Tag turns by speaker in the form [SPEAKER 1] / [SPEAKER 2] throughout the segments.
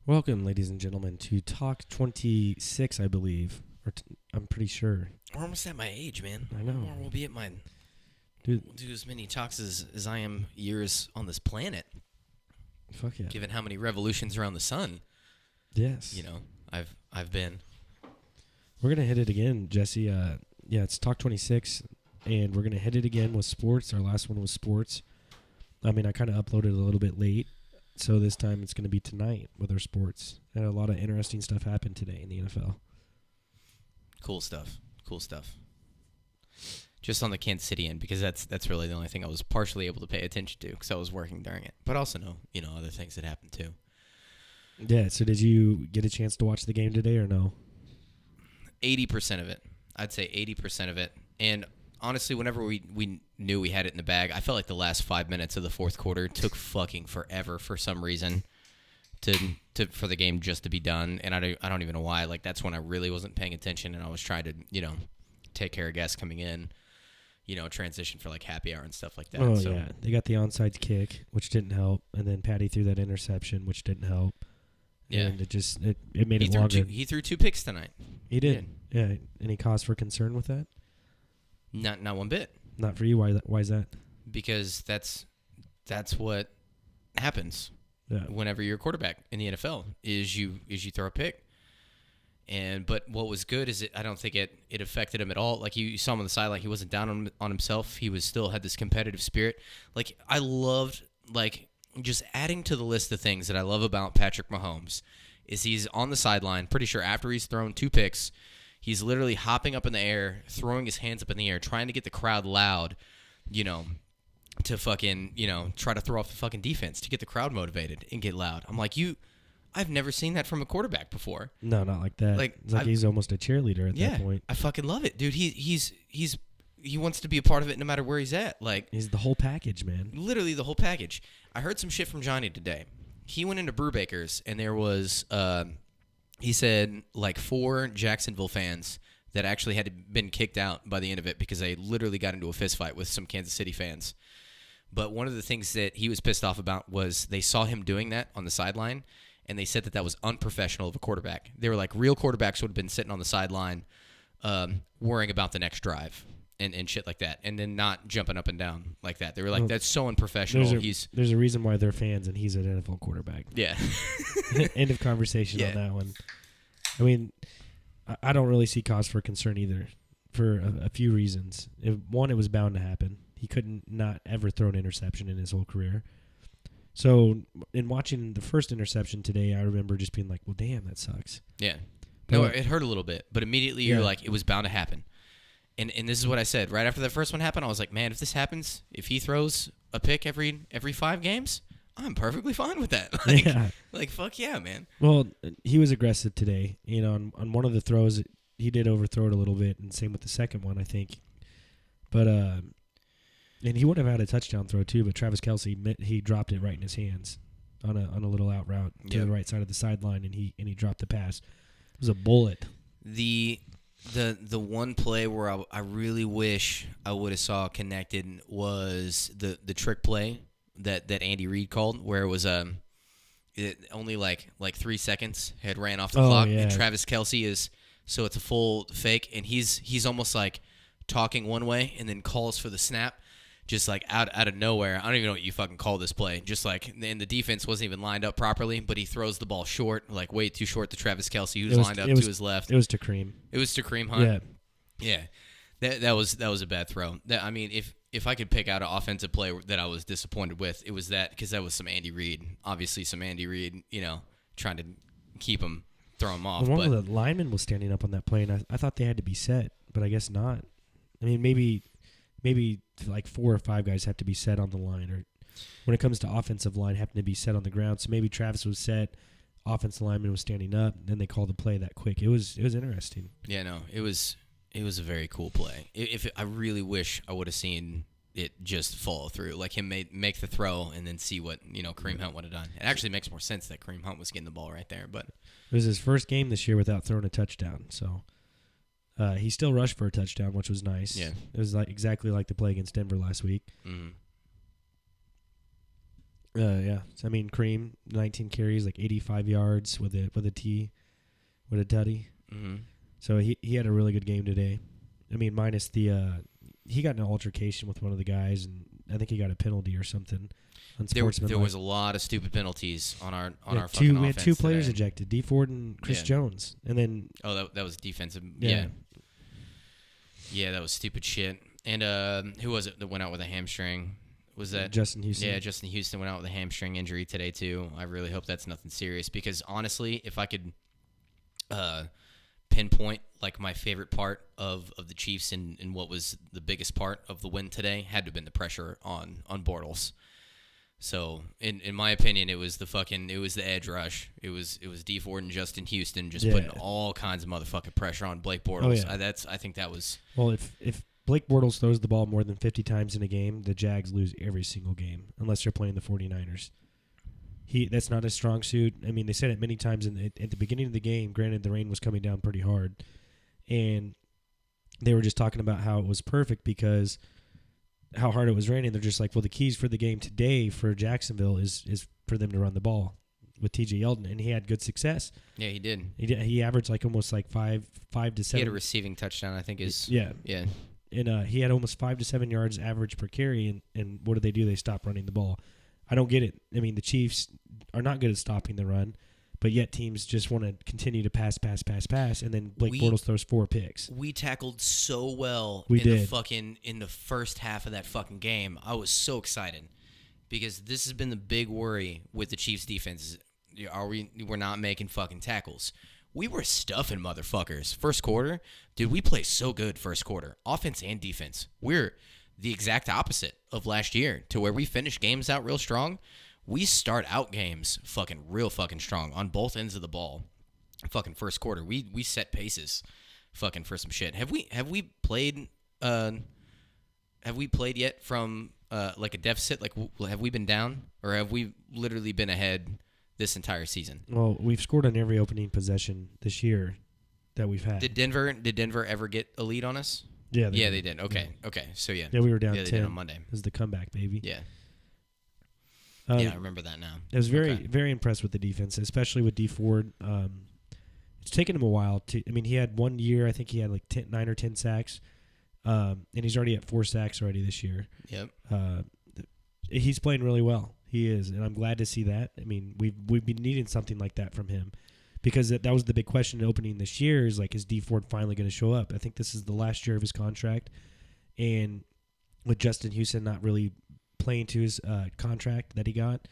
[SPEAKER 1] Welcome, ladies and gentlemen, to Talk 26, I believe. I'm pretty sure.
[SPEAKER 2] We're almost at my age, man.
[SPEAKER 1] I know.
[SPEAKER 2] We'll be at my...
[SPEAKER 1] Dude.
[SPEAKER 2] We'll do as many talks as I am years on this planet.
[SPEAKER 1] Fuck yeah.
[SPEAKER 2] Given how many revolutions around the sun,
[SPEAKER 1] Yes.
[SPEAKER 2] you know, I've been.
[SPEAKER 1] We're going to hit it again, Jesse. Yeah, it's Talk 26, and we're going to hit it again with sports. Our last one was sports. I mean, I kind of uploaded a little bit late, so this time it's going to be tonight with our sports. And a lot of interesting stuff happened today in the NFL.
[SPEAKER 2] Cool stuff. Just on the Kansas City end, because that's really the only thing I was partially able to pay attention to, because I was working during it. But also know, other things that happened too.
[SPEAKER 1] Yeah, so did you get a chance to watch the game today or no?
[SPEAKER 2] 80% of it. I'd say 80% of it. And honestly, whenever we knew we had it in the bag, I felt like the last 5 minutes of the fourth quarter took fucking forever for some reason for the game just to be done. And I don't even know why. Like, that's when I really wasn't paying attention, and I was trying to, take care of guests coming in, transition for like happy hour and stuff like that.
[SPEAKER 1] Oh, yeah. They got the onside kick, which didn't help. And then Patty threw that interception, which didn't help.
[SPEAKER 2] Yeah.
[SPEAKER 1] And it made it longer.
[SPEAKER 2] He threw 2 picks tonight.
[SPEAKER 1] He did. Yeah. Any cause for concern with that?
[SPEAKER 2] Not one bit.
[SPEAKER 1] Not for you. Why is that?
[SPEAKER 2] Because that's what happens whenever you're a quarterback in the NFL is you throw a pick. But what was good is I don't think it affected him at all. Like you saw him on the sideline, he wasn't down on himself. He still had this competitive spirit. Like I loved just adding to the list of things that I love about Patrick Mahomes is he's on the sideline. Pretty sure after he's thrown 2 picks, he's literally hopping up in the air, throwing his hands up in the air, trying to get the crowd loud, to fucking try to throw off the fucking defense to get the crowd motivated and get loud. I'm like I've never seen that from a quarterback before.
[SPEAKER 1] No, not like that. It's like he's almost a cheerleader at that point.
[SPEAKER 2] I fucking love it, dude. He wants to be a part of it no matter where he's at. Like
[SPEAKER 1] he's the whole package, man.
[SPEAKER 2] Literally the whole package. I heard some shit from Johnny today. He went into Brewbaker's and there was he said like 4 Jacksonville fans that actually had been kicked out by the end of it because they literally got into a fist fight with some Kansas City fans. But one of the things that he was pissed off about was they saw him doing that on the sideline. And they said that was unprofessional of a quarterback. They were like, real quarterbacks would have been sitting on the sideline worrying about the next drive and shit like that, and then not jumping up and down like that. They were like, that's so unprofessional.
[SPEAKER 1] There's a reason why they're fans, and he's an NFL quarterback.
[SPEAKER 2] Yeah.
[SPEAKER 1] End of conversation on that one. I mean, I don't really see cause for concern either for a few reasons. One, it was bound to happen. He couldn't not ever throw an interception in his whole career. So, in watching the first interception today, I remember just being like, well, damn, that sucks.
[SPEAKER 2] Yeah. No, it hurt a little bit. But immediately you're like, it was bound to happen. And this is what I said. Right after the first one happened, I was like, man, if this happens, if he throws a pick every 5 games, I'm perfectly fine with that. Like, fuck yeah, man.
[SPEAKER 1] Well, he was aggressive today. On one of the throws, he did overthrow it a little bit, and same with the second one, I think. But, and he would have had a touchdown throw too, but Travis Kelce, he dropped it right in his hands on a little out route to the right side of the sideline, and he dropped the pass. It was a bullet.
[SPEAKER 2] The one play where I really wish I would have saw connected was the trick play that Andy Reid called, where it was only like 3 seconds had ran off the clock, and Travis Kelce so it's a full fake, and he's almost like talking one way and then calls for the snap. Just like out of nowhere. I don't even know what you fucking call this play. Just like, and the defense wasn't even lined up properly, but he throws the ball short, like way too short to Travis Kelce, who's lined up to his left.
[SPEAKER 1] It was to Kareem.
[SPEAKER 2] It was to Kareem Hunt. Yeah. That was a bad throw. I mean, if I could pick out an offensive play that I was disappointed with, it was that, because that was some Andy Reid. Obviously, some Andy Reid, trying to keep him, throw him off.
[SPEAKER 1] One of the linemen was standing up on that play, and I thought they had to be set, but I guess not. I mean, maybe like 4 or 5 guys have to be set on the line, or when it comes to offensive line, happen to be set on the ground. So maybe Travis was set, offensive lineman was standing up, and then they called the play that quick. It was interesting.
[SPEAKER 2] Yeah, no, it was a very cool play. I really wish I would have seen it just follow through, like him make the throw and then see what Kareem Hunt would have done. It actually makes more sense that Kareem Hunt was getting the ball right there, but
[SPEAKER 1] it was his first game this year without throwing a touchdown, so. He still rushed for a touchdown, which was nice.
[SPEAKER 2] Yeah.
[SPEAKER 1] It was exactly like the play against Denver last week.
[SPEAKER 2] Mm-hmm.
[SPEAKER 1] Yeah. So, I mean, Kareem, 19 carries, like 85 yards with a tutty.
[SPEAKER 2] Mm-hmm.
[SPEAKER 1] So he had a really good game today. I mean, minus the he got in an altercation with one of the guys, and I think he got a penalty or something.
[SPEAKER 2] There was a lot of stupid penalties on our fucking offense.
[SPEAKER 1] We had two players
[SPEAKER 2] today.
[SPEAKER 1] ejected, D Ford and Chris Jones, and then
[SPEAKER 2] that was defensive. Yeah, that was stupid shit. And who was it that went out with a hamstring? Was that
[SPEAKER 1] Justin Houston?
[SPEAKER 2] Yeah, Justin Houston went out with a hamstring injury today too. I really hope that's nothing serious, because honestly, if I could pinpoint like my favorite part of the Chiefs and what was the biggest part of the win today, had to have been the pressure on Bortles. So in my opinion, it was the edge rush. It was D Ford and Justin Houston just putting all kinds of motherfucking pressure on Blake Bortles.
[SPEAKER 1] Oh, yeah.
[SPEAKER 2] I think that was
[SPEAKER 1] if Blake Bortles throws the ball more than 50 times in a game, the Jags lose every single game unless they're playing the 49ers. That's not his strong suit. I mean, they said it many times at the beginning of the game. Granted, the rain was coming down pretty hard, and they were just talking about how it was perfect because how hard it was raining. They're just like, well, the keys for the game today for Jacksonville is for them to run the ball with T.J. Yeldon, and he had good success.
[SPEAKER 2] Yeah, he did.
[SPEAKER 1] He averaged like almost like five to 7.
[SPEAKER 2] He had a receiving touchdown, I think.
[SPEAKER 1] Yeah. And he had almost 5 to 7 yards average per carry, and what do? They stop running the ball. I don't get it. I mean, the Chiefs are not good at stopping the run, but yet teams just want to continue to pass, and then Blake Bortles throws 4 picks.
[SPEAKER 2] We tackled so well in the first half of that fucking game. I was so excited because this has been the big worry with the Chiefs defense. We're not making fucking tackles. We were stuffing motherfuckers. First quarter, dude, we played so good first quarter, offense and defense. We're the exact opposite of last year, to where we finish games out real strong. We start out games fucking real fucking strong on both ends of the ball. Fucking first quarter, we set paces, fucking for some shit. Have we played yet from like a deficit? Like, have we been down, or have we literally been ahead this entire season?
[SPEAKER 1] Well, we've scored on every opening possession this year that we've had.
[SPEAKER 2] Did Denver ever get a lead on us?
[SPEAKER 1] Yeah,
[SPEAKER 2] they did. Okay. So yeah.
[SPEAKER 1] Yeah, we were down 10
[SPEAKER 2] they did on Monday.
[SPEAKER 1] It was the comeback, baby.
[SPEAKER 2] Yeah. I remember that now.
[SPEAKER 1] I was very impressed with the defense, especially with D Ford. It's taken him a while to. I mean, he had 1 year. I think he had like 9 or 10 sacks, and he's already at 4 sacks already this year.
[SPEAKER 2] Yep.
[SPEAKER 1] He's playing really well. He is, and I'm glad to see that. I mean, we've been needing something like that from him. Because that was the big question opening this year is, like, is D Ford finally going to show up? I think this is the last year of his contract. And with Justin Houston not really playing to his contract that he got.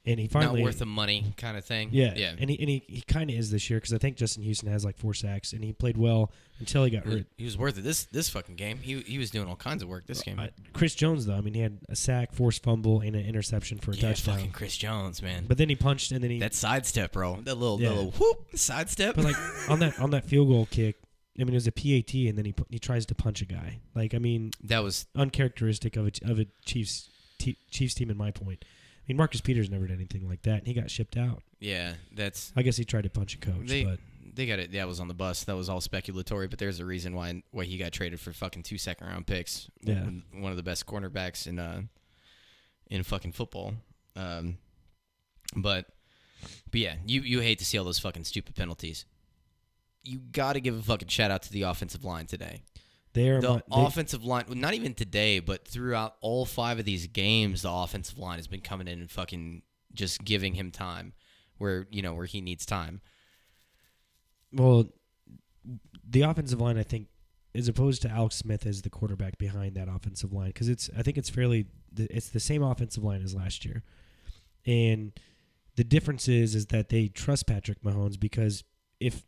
[SPEAKER 1] And he finally...
[SPEAKER 2] Not worth the money kind of thing.
[SPEAKER 1] Yeah. And he kind of is this year, because I think Justin Houston has like 4 sacks, and he played well until he got hurt.
[SPEAKER 2] He was worth it this fucking game. He was doing all kinds of work this game.
[SPEAKER 1] Chris Jones, though, I mean, he had a sack, forced fumble, and an interception for a touchdown.
[SPEAKER 2] Fucking Chris Jones, man.
[SPEAKER 1] But then he punched, and then he...
[SPEAKER 2] That sidestep, bro. That little whoop sidestep.
[SPEAKER 1] But, like, on that field goal kick, I mean, it was a PAT, and then he tries to punch a guy. Like, I mean...
[SPEAKER 2] That was...
[SPEAKER 1] uncharacteristic of a Chiefs team, in my point. I mean, Marcus Peters never did anything like that, and he got shipped out.
[SPEAKER 2] Yeah, that's...
[SPEAKER 1] I guess he tried to punch a coach, but...
[SPEAKER 2] They got it. That was on the bus. That was all speculatory, but there's a reason why he got traded for fucking 2 second-round picks.
[SPEAKER 1] Yeah.
[SPEAKER 2] One of the best cornerbacks in fucking football. But yeah, you hate to see all those fucking stupid penalties. You got to give a fucking shout-out to the offensive line today. Offensive line, not even today, but throughout all 5 of these games, the offensive line has been coming in and fucking just giving him time where he needs time.
[SPEAKER 1] Well, the offensive line, I think, as opposed to Alex Smith as the quarterback behind that offensive line, because I think it's the same offensive line as last year. And the difference is that they trust Patrick Mahomes, because if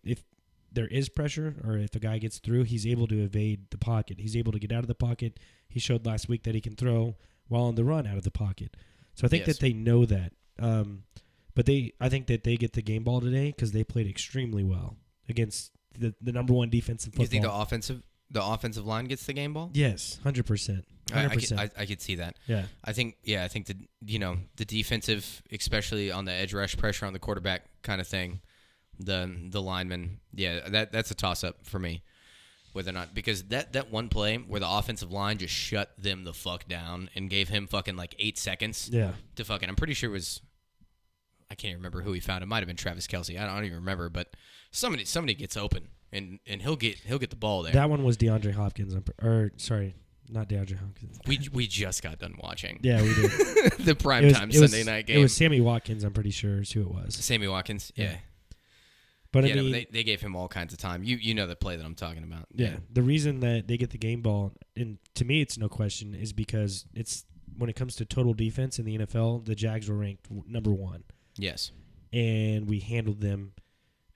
[SPEAKER 1] there is pressure, or if a guy gets through, he's able to evade the pocket. He's able to get out of the pocket. He showed last week that he can throw while on the run out of the pocket. So I think that they know that. But I think that they get the game ball today because they played extremely well against the number 1 defense in football.
[SPEAKER 2] You think the offensive line gets the game ball?
[SPEAKER 1] Yes, 100%. 100%.
[SPEAKER 2] I could see that.
[SPEAKER 1] Yeah.
[SPEAKER 2] I think the defensive, especially on the edge rush pressure on the quarterback kind of thing, the lineman, that's a toss up for me. whether or not, because that one play where the offensive line just shut them the fuck down and gave him fucking like 8 seconds to fucking, I'm pretty sure it was, I can't even remember who he found. It might have been Travis Kelce. I don't even remember, but somebody gets open and he'll get the ball there.
[SPEAKER 1] That one was DeAndre Hopkins, not DeAndre Hopkins.
[SPEAKER 2] We just got done watching.
[SPEAKER 1] Yeah, we did.
[SPEAKER 2] The primetime Sunday night game.
[SPEAKER 1] It was Sammy Watkins, I'm pretty sure is who it was.
[SPEAKER 2] Sammy Watkins, yeah.
[SPEAKER 1] But
[SPEAKER 2] yeah,
[SPEAKER 1] I mean,
[SPEAKER 2] no, they gave him all kinds of time. You know the play that I'm talking about.
[SPEAKER 1] Yeah. The reason that they get the game ball, and to me it's no question, is because it's when it comes to total defense in the NFL, the Jags were ranked number 1.
[SPEAKER 2] Yes.
[SPEAKER 1] And we handled them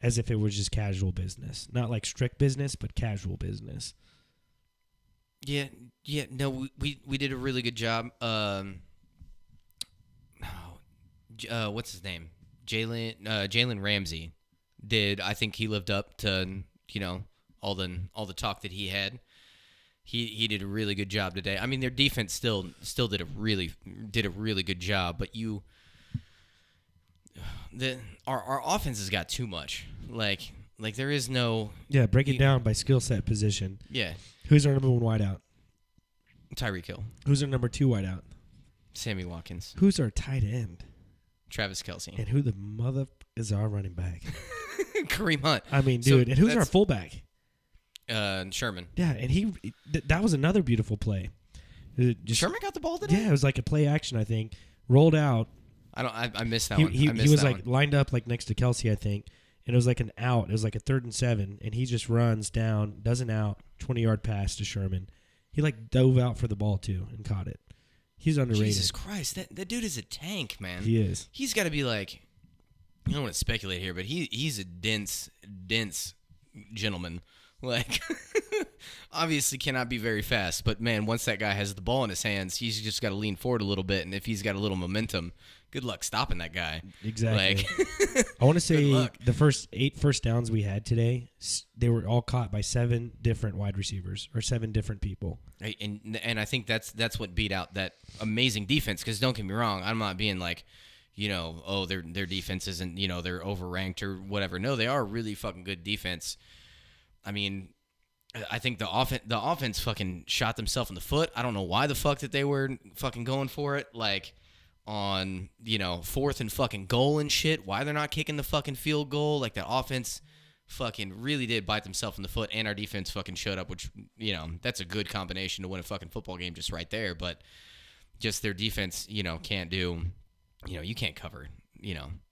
[SPEAKER 1] as if it was just casual business. Not like strict business, but casual business.
[SPEAKER 2] Yeah, no, we did a really good job. What's his name? Jalen Ramsey did. I think he lived up to all the talk that he had. He did a really good job today. I mean, their defense still did a really good job, but our offense has got too much. Like there is no.
[SPEAKER 1] Yeah, break it down by skill set position.
[SPEAKER 2] Yeah.
[SPEAKER 1] Who's our number 1 wideout?
[SPEAKER 2] Tyreek Hill.
[SPEAKER 1] Who's our number 2 wideout?
[SPEAKER 2] Sammy Watkins.
[SPEAKER 1] Who's our tight end?
[SPEAKER 2] Travis Kelce.
[SPEAKER 1] And who the mother is our running back?
[SPEAKER 2] Kareem Hunt.
[SPEAKER 1] I mean, dude, and who's our fullback?
[SPEAKER 2] Sherman.
[SPEAKER 1] Yeah, and that was another beautiful play.
[SPEAKER 2] Sherman got the ball today?
[SPEAKER 1] Yeah, it was like a play action, I think. Rolled out.
[SPEAKER 2] I missed that one.
[SPEAKER 1] He was like lined up like next to Kelce, I think. And it was like an out. It was like a 3rd and 7. And he just runs down, does an out, 20-yard pass to Sherman. He like dove out for the ball too and caught it. He's underrated.
[SPEAKER 2] Jesus Christ, that dude is a tank, man.
[SPEAKER 1] He is.
[SPEAKER 2] He's got to be like, I don't want to speculate here, but he's a dense gentleman. Like, obviously cannot be very fast, but man, once that guy has the ball in his hands, he's just got to lean forward a little bit, and if he's got a little momentum, good luck stopping that guy.
[SPEAKER 1] Exactly. I want to say the first 8 first downs we had today, they were all caught by 7 different wide receivers or 7 different people.
[SPEAKER 2] And I think that's what beat out that amazing defense. Because don't get me wrong, I'm not being like, their defense isn't, they're overranked or whatever. No, they are a really fucking good defense. I mean, I think the offense fucking shot themselves in the foot. I don't know why the fuck that they were fucking going for it. Like, on 4th and fucking goal and shit. Why they're not kicking the fucking field goal? Like, that offense fucking really did bite themselves in the foot, and our defense fucking showed up, which that's a good combination to win a fucking football game just right there. But just their defense, can't do. You can't cover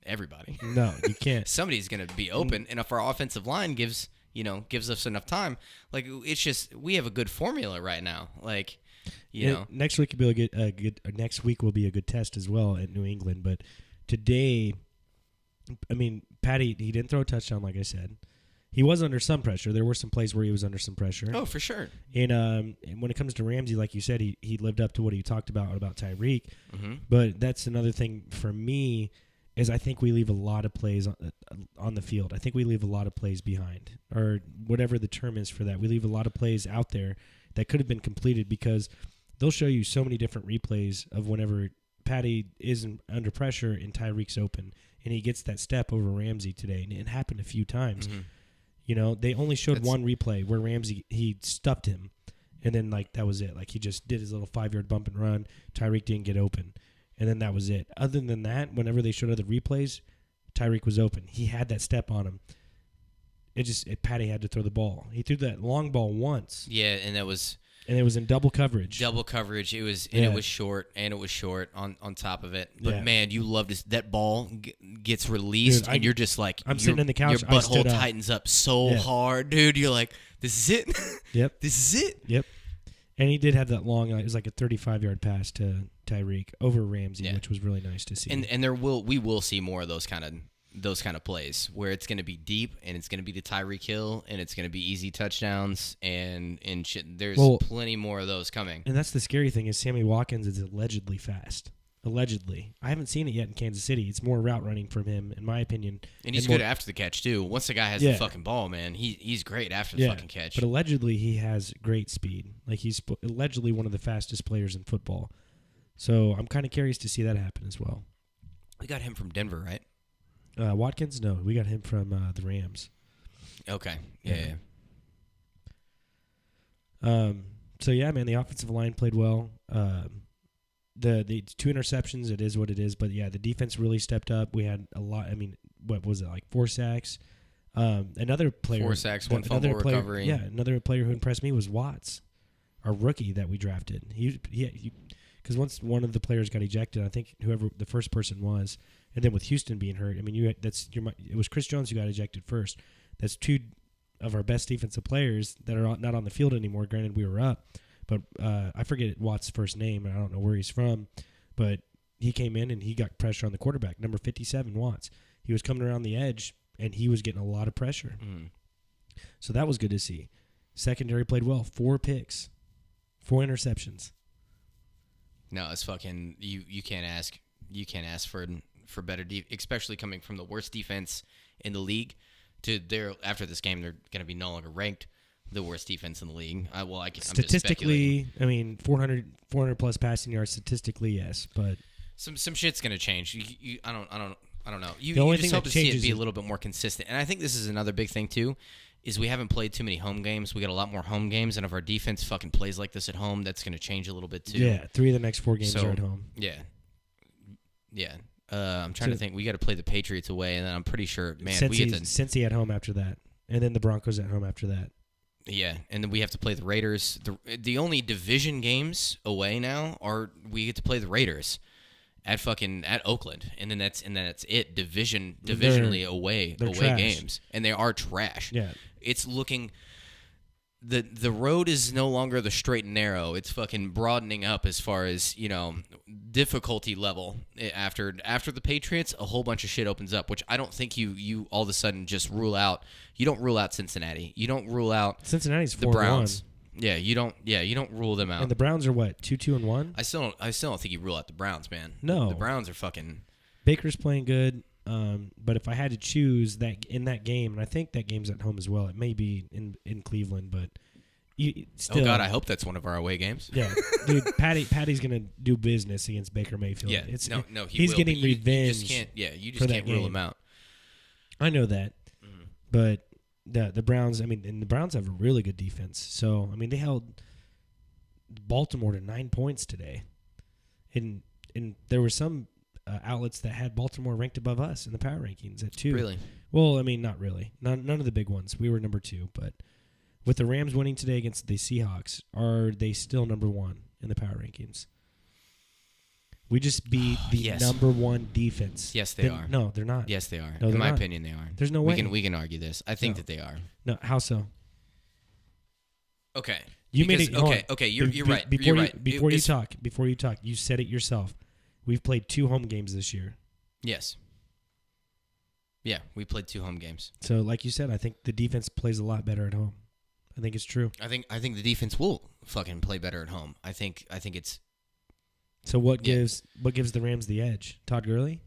[SPEAKER 2] everybody.
[SPEAKER 1] No, you can't.
[SPEAKER 2] Somebody's gonna be open, and if our offensive line gives us enough time, like, it's just we have a good formula right now. Like.
[SPEAKER 1] Next week will be next week will be a good test as well at New England. But today, I mean, Patty, he didn't throw a touchdown, like I said. He was under some pressure. There were some plays where he was under some pressure.
[SPEAKER 2] Oh, for sure.
[SPEAKER 1] And when it comes to Ramsey, like you said, he lived up to what he talked about Tyreek.
[SPEAKER 2] Mm-hmm.
[SPEAKER 1] But that's another thing for me is I think we leave a lot of plays on the field. I think we leave a lot of plays behind, or whatever the term is for that. We leave a lot of plays out there that could have been completed because they'll show you so many different replays of whenever Patty is under pressure and Tyreek's open, and he gets that step over Ramsey today, and it happened a few times.
[SPEAKER 2] Mm-hmm.
[SPEAKER 1] They only showed one replay where Ramsey, he stuffed him, and then, like, that was it. Like, he just did his little 5-yard bump and run. Tyreek didn't get open, and then that was it. Other than that, whenever they showed other replays, Tyreek was open. He had that step on him. Patty had to throw the ball. He threw that long ball once.
[SPEAKER 2] Yeah, and it was
[SPEAKER 1] in double coverage.
[SPEAKER 2] It was short, on top of it. But man, you love this. That ball gets released, dude, and you're just like,
[SPEAKER 1] I'm sitting in the couch.
[SPEAKER 2] Your butthole tightens up so hard, dude. You're like, this is it.
[SPEAKER 1] Yep.
[SPEAKER 2] This is it.
[SPEAKER 1] Yep. And he did have that long. It was like a 35-yard pass to Tyreek over Ramsey, which was really nice to see.
[SPEAKER 2] And we will see more of those kind of plays where it's going to be deep and it's going to be the Tyreek Hill and it's going to be easy touchdowns and shit. There's plenty more of those coming.
[SPEAKER 1] And that's the scary thing is Sammy Watkins is allegedly fast. Allegedly. I haven't seen it yet in Kansas City. It's more route running from him, in my opinion.
[SPEAKER 2] And he's good after the catch, too. Once the guy has the fucking ball, man, he's great after the fucking catch.
[SPEAKER 1] But allegedly he has great speed. Like, he's allegedly one of the fastest players in football. So I'm kind of curious to see that happen as well.
[SPEAKER 2] We got him from Denver, right?
[SPEAKER 1] Watkins? No, we got him from the Rams.
[SPEAKER 2] Okay. Yeah.
[SPEAKER 1] So yeah, man, the offensive line played well. The 2 interceptions, it is what it is. But yeah, the defense really stepped up. We had a lot. I mean, what was it, like 4 sacks? Another player,
[SPEAKER 2] 4 sacks, 1 fumble recovery.
[SPEAKER 1] Yeah, another player who impressed me was Watts, our rookie that we drafted. He because once one of the players got ejected, I think whoever the first person was, and then with Houston being hurt, I mean, it was Chris Jones who got ejected first. That's 2 of our best defensive players that are not on the field anymore. Granted, we were up, but I forget Watt's first name, and I don't know where he's from, but he came in and he got pressure on the quarterback, number 57, Watts. He was coming around the edge, and he was getting a lot of pressure. So that was good to see. Secondary played well. 4 picks, 4 interceptions.
[SPEAKER 2] No, it's fucking you can't ask for better especially coming from the worst defense in the league to after this game they're going to be no longer ranked the worst defense in the league.
[SPEAKER 1] Statistically, I mean 400 plus passing yards statistically, yes, but
[SPEAKER 2] some shit's going to change. I don't know. You just hope to see it be a little bit more consistent. And I think this is another big thing too. Is we haven't played too many home games. We got a lot more home games, and if our defense fucking plays like this at home, that's going to change a little bit too.
[SPEAKER 1] Yeah, 3 of the next 4 games are at home.
[SPEAKER 2] Yeah. I'm trying to think. We got to play the Patriots away, and then I'm pretty sure, man,
[SPEAKER 1] Cincy,
[SPEAKER 2] we get
[SPEAKER 1] Cincy at home after that, and then the Broncos at home after that.
[SPEAKER 2] Yeah, and then we have to play the Raiders. The only division games away now are we get to play the Raiders at Oakland, and then that's it. Divisionally away
[SPEAKER 1] trash.
[SPEAKER 2] games, and they are trash.
[SPEAKER 1] Yeah.
[SPEAKER 2] It's looking the road is no longer the straight and narrow. It's fucking broadening up as far as, difficulty level. After the Patriots, a whole bunch of shit opens up, which I don't think you all of a sudden just rule out. You don't rule out Cincinnati. You don't rule out
[SPEAKER 1] Cincinnati's 4-1.
[SPEAKER 2] The Browns. Yeah, you don't rule them out.
[SPEAKER 1] And the Browns are what, 2-1?
[SPEAKER 2] I still don't think you rule out the Browns, man.
[SPEAKER 1] No.
[SPEAKER 2] The Browns are fucking
[SPEAKER 1] Baker's playing good. But if I had to choose that in that game, and I think that game's at home as well, it may be in Cleveland, but still.
[SPEAKER 2] Oh God, I hope that's one of our away games.
[SPEAKER 1] Yeah, dude, Patty's gonna do business against Baker Mayfield.
[SPEAKER 2] Yeah,
[SPEAKER 1] he's getting revenge.
[SPEAKER 2] You just can't rule him out.
[SPEAKER 1] I know that, but the Browns. I mean, and the Browns have a really good defense. So I mean, they held Baltimore to 9 points today, and there were some outlets that had Baltimore ranked above us in the power rankings at 2.
[SPEAKER 2] Really?
[SPEAKER 1] Well, I mean, not really. None of the big ones. We were number 2, but with the Rams winning today against the Seahawks, are they still number 1 in the power rankings? We just beat the number 1 defense.
[SPEAKER 2] Yes, they are.
[SPEAKER 1] No, they're not.
[SPEAKER 2] Yes, they are.
[SPEAKER 1] No,
[SPEAKER 2] in my
[SPEAKER 1] not.
[SPEAKER 2] opinion, they are.
[SPEAKER 1] There's no way.
[SPEAKER 2] We can argue this. I think that they are.
[SPEAKER 1] No, how so?
[SPEAKER 2] Okay.
[SPEAKER 1] Okay.
[SPEAKER 2] You're right.
[SPEAKER 1] Before you talk, you said it yourself. We've played 2 home games this year.
[SPEAKER 2] Yes. Yeah, we played 2 home games.
[SPEAKER 1] So, like you said, I think the defense plays a lot better at home. I think it's true.
[SPEAKER 2] I think the defense will fucking play better at home. I think it's.
[SPEAKER 1] So what gives the Rams the edge? Todd Gurley?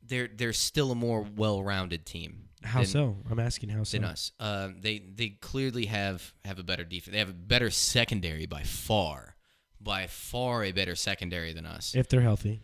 [SPEAKER 2] They're still a more well-rounded team.
[SPEAKER 1] How so? I'm asking how so.
[SPEAKER 2] Than us. They clearly have a better defense. They have a better secondary by far. By far a better secondary than us.
[SPEAKER 1] If they're healthy.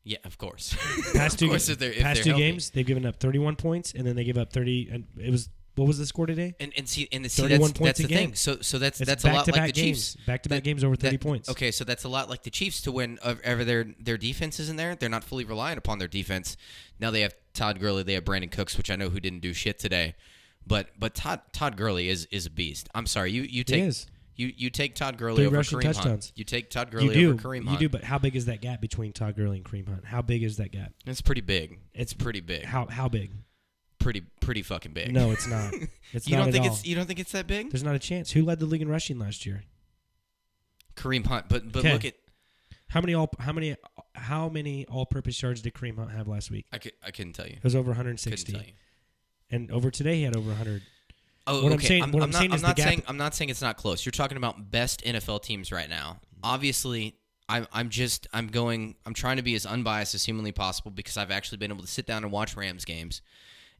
[SPEAKER 2] Yeah, of course.
[SPEAKER 1] Past 2
[SPEAKER 2] healthy.
[SPEAKER 1] games, they've given up 31 points, and then they give up 30. And it was, what was the score today?
[SPEAKER 2] And see,
[SPEAKER 1] 31 points
[SPEAKER 2] that's the
[SPEAKER 1] again.
[SPEAKER 2] thing. So that's a lot like the Chiefs.
[SPEAKER 1] Back-to-back games over 30 points.
[SPEAKER 2] Okay, so that's a lot like the Chiefs to whenever their defense isn't there. They're not fully reliant upon their defense. Now they have Todd Gurley, they have Brandon Cooks, which I know who didn't do shit today. But Todd Gurley is a beast. I'm sorry, you take.
[SPEAKER 1] He is.
[SPEAKER 2] You take Todd Gurley over Kareem
[SPEAKER 1] touchdowns.
[SPEAKER 2] Hunt. You take Todd Gurley over Kareem Hunt.
[SPEAKER 1] You do, but how big is that gap between Todd Gurley and Kareem Hunt? How big is that gap?
[SPEAKER 2] It's pretty big. It's pretty big.
[SPEAKER 1] How big?
[SPEAKER 2] Pretty fucking big.
[SPEAKER 1] No, it's not. It's
[SPEAKER 2] you
[SPEAKER 1] not
[SPEAKER 2] don't think
[SPEAKER 1] at all.
[SPEAKER 2] You don't think it's that big?
[SPEAKER 1] There's not a chance. Who led the league in rushing last year?
[SPEAKER 2] Kareem Hunt. But look at
[SPEAKER 1] how many all-purpose yards did Kareem Hunt have last week?
[SPEAKER 2] I couldn't tell you.
[SPEAKER 1] It was over 160.
[SPEAKER 2] Couldn't tell you.
[SPEAKER 1] And over today he had over 100.
[SPEAKER 2] Oh, okay. I'm not saying it's not close. You're talking about best NFL teams right now. Obviously, I'm trying to be as unbiased as humanly possible because I've actually been able to sit down and watch Rams games,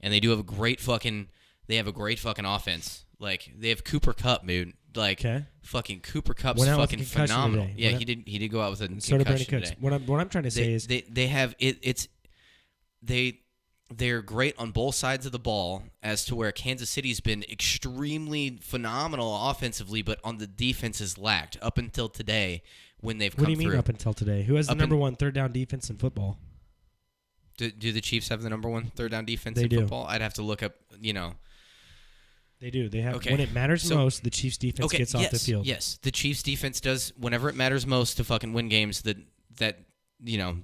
[SPEAKER 2] and they have a great fucking offense. Like they have Cooper Kupp, dude. Like fucking Cooper Kupp's fucking phenomenal.
[SPEAKER 1] Today.
[SPEAKER 2] Yeah, he did go out with a
[SPEAKER 1] sort
[SPEAKER 2] concussion
[SPEAKER 1] of today. What I'm trying to say is
[SPEAKER 2] they have it. They they're great on both sides of the ball, as to where Kansas City's been extremely phenomenal offensively, but on the defense has lacked up until today when they've come through.
[SPEAKER 1] What do you mean up until today? Who has the number one third down defense in football?
[SPEAKER 2] Do the Chiefs have the number one third down defense
[SPEAKER 1] in
[SPEAKER 2] football? I'd have to look up,
[SPEAKER 1] They do. They have when it matters most, the Chiefs defense gets off the field.
[SPEAKER 2] Yes, the Chiefs defense does whenever it matters most to fucking win games that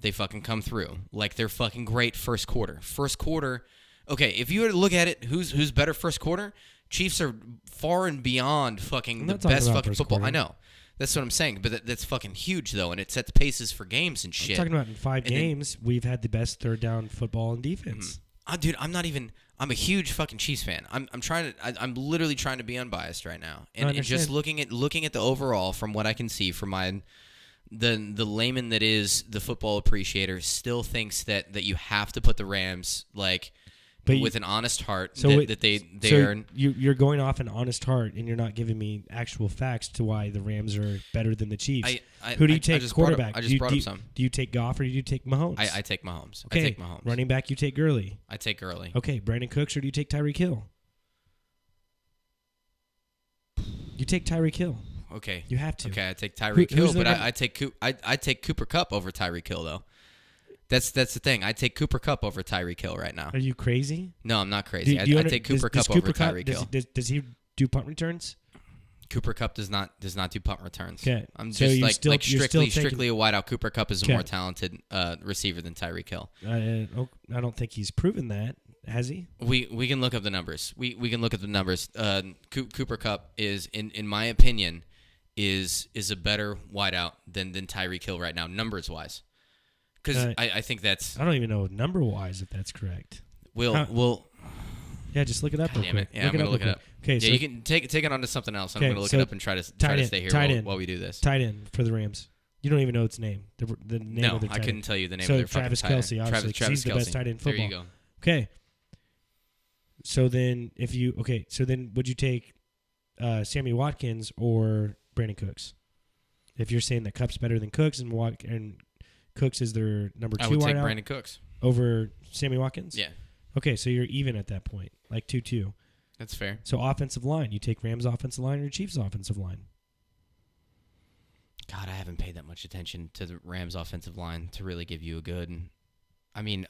[SPEAKER 2] they fucking come through. Like they're fucking great first quarter. First quarter. Okay, if you were to look at it, who's better first quarter? Chiefs are far and beyond fucking the best fucking football.
[SPEAKER 1] Quarter.
[SPEAKER 2] I know. That's what I'm saying, but that's fucking huge though, and it sets paces for games and shit.
[SPEAKER 1] I'm talking about in 5 games, we've had the best third down football and defense.
[SPEAKER 2] Dude, I'm a huge fucking Chiefs fan. I'm literally trying to be unbiased right now, and just looking at the overall from what I can see from the layman that is the football appreciator still thinks that you have to put the Rams with an honest heart.
[SPEAKER 1] You're going off an honest heart, and you're not giving me actual facts to why the Rams are better than the Chiefs. Who do you take quarterback?
[SPEAKER 2] I just brought up some.
[SPEAKER 1] Do you take Goff or do you take Mahomes?
[SPEAKER 2] I take Mahomes.
[SPEAKER 1] Okay.
[SPEAKER 2] I take Mahomes.
[SPEAKER 1] Running back, you take Gurley.
[SPEAKER 2] I take Gurley.
[SPEAKER 1] Okay, Brandon Cooks or do you take Tyreek Hill? You take Tyreek Hill.
[SPEAKER 2] Okay.
[SPEAKER 1] You have to.
[SPEAKER 2] Okay, I take Tyreek Hill, but I take Cooper Kupp over Tyreek Hill though. That's the thing. I take Cooper Kupp over Tyreek Hill right now.
[SPEAKER 1] Are you crazy?
[SPEAKER 2] No, I'm not crazy. I take Cooper Kupp over Tyreek Hill.
[SPEAKER 1] Does he do punt returns?
[SPEAKER 2] Cooper Kupp does not do punt returns.
[SPEAKER 1] Okay.
[SPEAKER 2] I'm just strictly a wideout. Cooper Kupp is a more talented receiver than Tyreek Hill.
[SPEAKER 1] I don't think he's proven that. Has he?
[SPEAKER 2] We can look up the numbers. We can look at the numbers. Cooper Kupp is, in my opinion, is a better wideout than Tyreek Hill right now, numbers wise. Because I think that's.
[SPEAKER 1] I don't even know number wise if that's correct.
[SPEAKER 2] We'll.
[SPEAKER 1] Yeah, just look it up.
[SPEAKER 2] Damn it! Yeah, I'm gonna look it up.
[SPEAKER 1] Okay,
[SPEAKER 2] yeah,
[SPEAKER 1] so
[SPEAKER 2] you can take it on to something else. I'm gonna look it up and try to stay here while we do this.
[SPEAKER 1] Tight end for the Rams. You don't even know its name. The name of their tight end.
[SPEAKER 2] I couldn't tell you the name of their fucking
[SPEAKER 1] Travis Kelce, obviously,
[SPEAKER 2] Travis
[SPEAKER 1] he's the best tight end in football.
[SPEAKER 2] There you go.
[SPEAKER 1] Okay. So then, would you take Sammy Watkins or Brandon Cooks? If you're saying that Kupp's better than Cooks and Cooks is their number 2 wideout,
[SPEAKER 2] I would take Brandon Cooks
[SPEAKER 1] over Sammy Watkins.
[SPEAKER 2] Yeah.
[SPEAKER 1] Okay, so you're even at that point, like 2-2.
[SPEAKER 2] That's fair.
[SPEAKER 1] So offensive line, you take Rams offensive line or Chiefs offensive line?
[SPEAKER 2] God, I haven't paid that much attention to the Rams offensive line to really give you a good. I mean,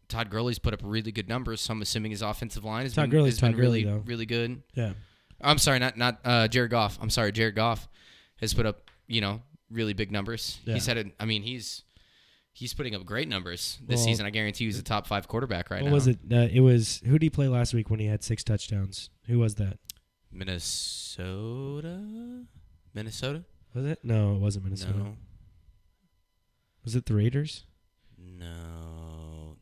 [SPEAKER 2] Todd Gurley's put up really good numbers, so I'm assuming his offensive line has been really good.
[SPEAKER 1] Yeah.
[SPEAKER 2] I'm sorry, not Jared Goff. I'm sorry, Jared Goff has put up, really big numbers.
[SPEAKER 1] Yeah.
[SPEAKER 2] He's putting up great numbers this season. I guarantee he's a top 5 quarterback right now.
[SPEAKER 1] What was it? It was, who did he play last week when he had 6 touchdowns? Who was that?
[SPEAKER 2] Minnesota?
[SPEAKER 1] Was it? No, it wasn't Minnesota.
[SPEAKER 2] No.
[SPEAKER 1] Was it the Raiders?
[SPEAKER 2] No.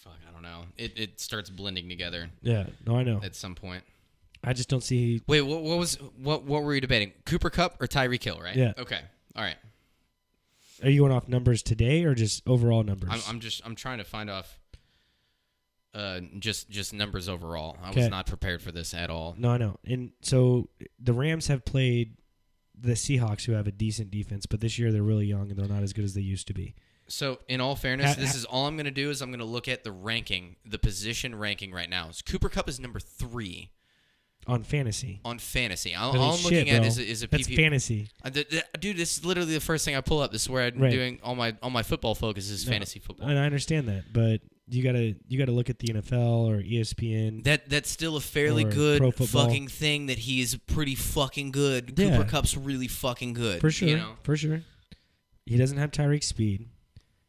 [SPEAKER 2] Fuck, I don't know. It starts blending together.
[SPEAKER 1] Yeah, no, I know.
[SPEAKER 2] At some point.
[SPEAKER 1] I just don't see.
[SPEAKER 2] Wait, what were you debating? Cooper Kupp or Tyreek Hill, right?
[SPEAKER 1] Yeah.
[SPEAKER 2] Okay. All right.
[SPEAKER 1] Are you going off numbers today or just overall numbers?
[SPEAKER 2] I'm trying to find off just numbers overall. I
[SPEAKER 1] Okay.
[SPEAKER 2] was not prepared for this at all.
[SPEAKER 1] No, I know. And so the Rams have played the Seahawks, who have a decent defense, but this year they're really young and they're not as good as they used to be.
[SPEAKER 2] So, in all fairness, this is all I'm going to do is I'm going to look at the position ranking right now. So Cooper Kupp is number 3.
[SPEAKER 1] On fantasy.
[SPEAKER 2] All I'm looking at is a PP.
[SPEAKER 1] That's fantasy.
[SPEAKER 2] Dude, this is literally the first thing I pull up. This is where I'm doing all my football focus is fantasy football.
[SPEAKER 1] And I understand that, but you gotta look at the NFL or ESPN.
[SPEAKER 2] That's still a fairly good fucking thing that he is pretty fucking good.
[SPEAKER 1] Yeah.
[SPEAKER 2] Cooper Kupp's really fucking good.
[SPEAKER 1] For sure. For sure. He doesn't have Tyreek's speed.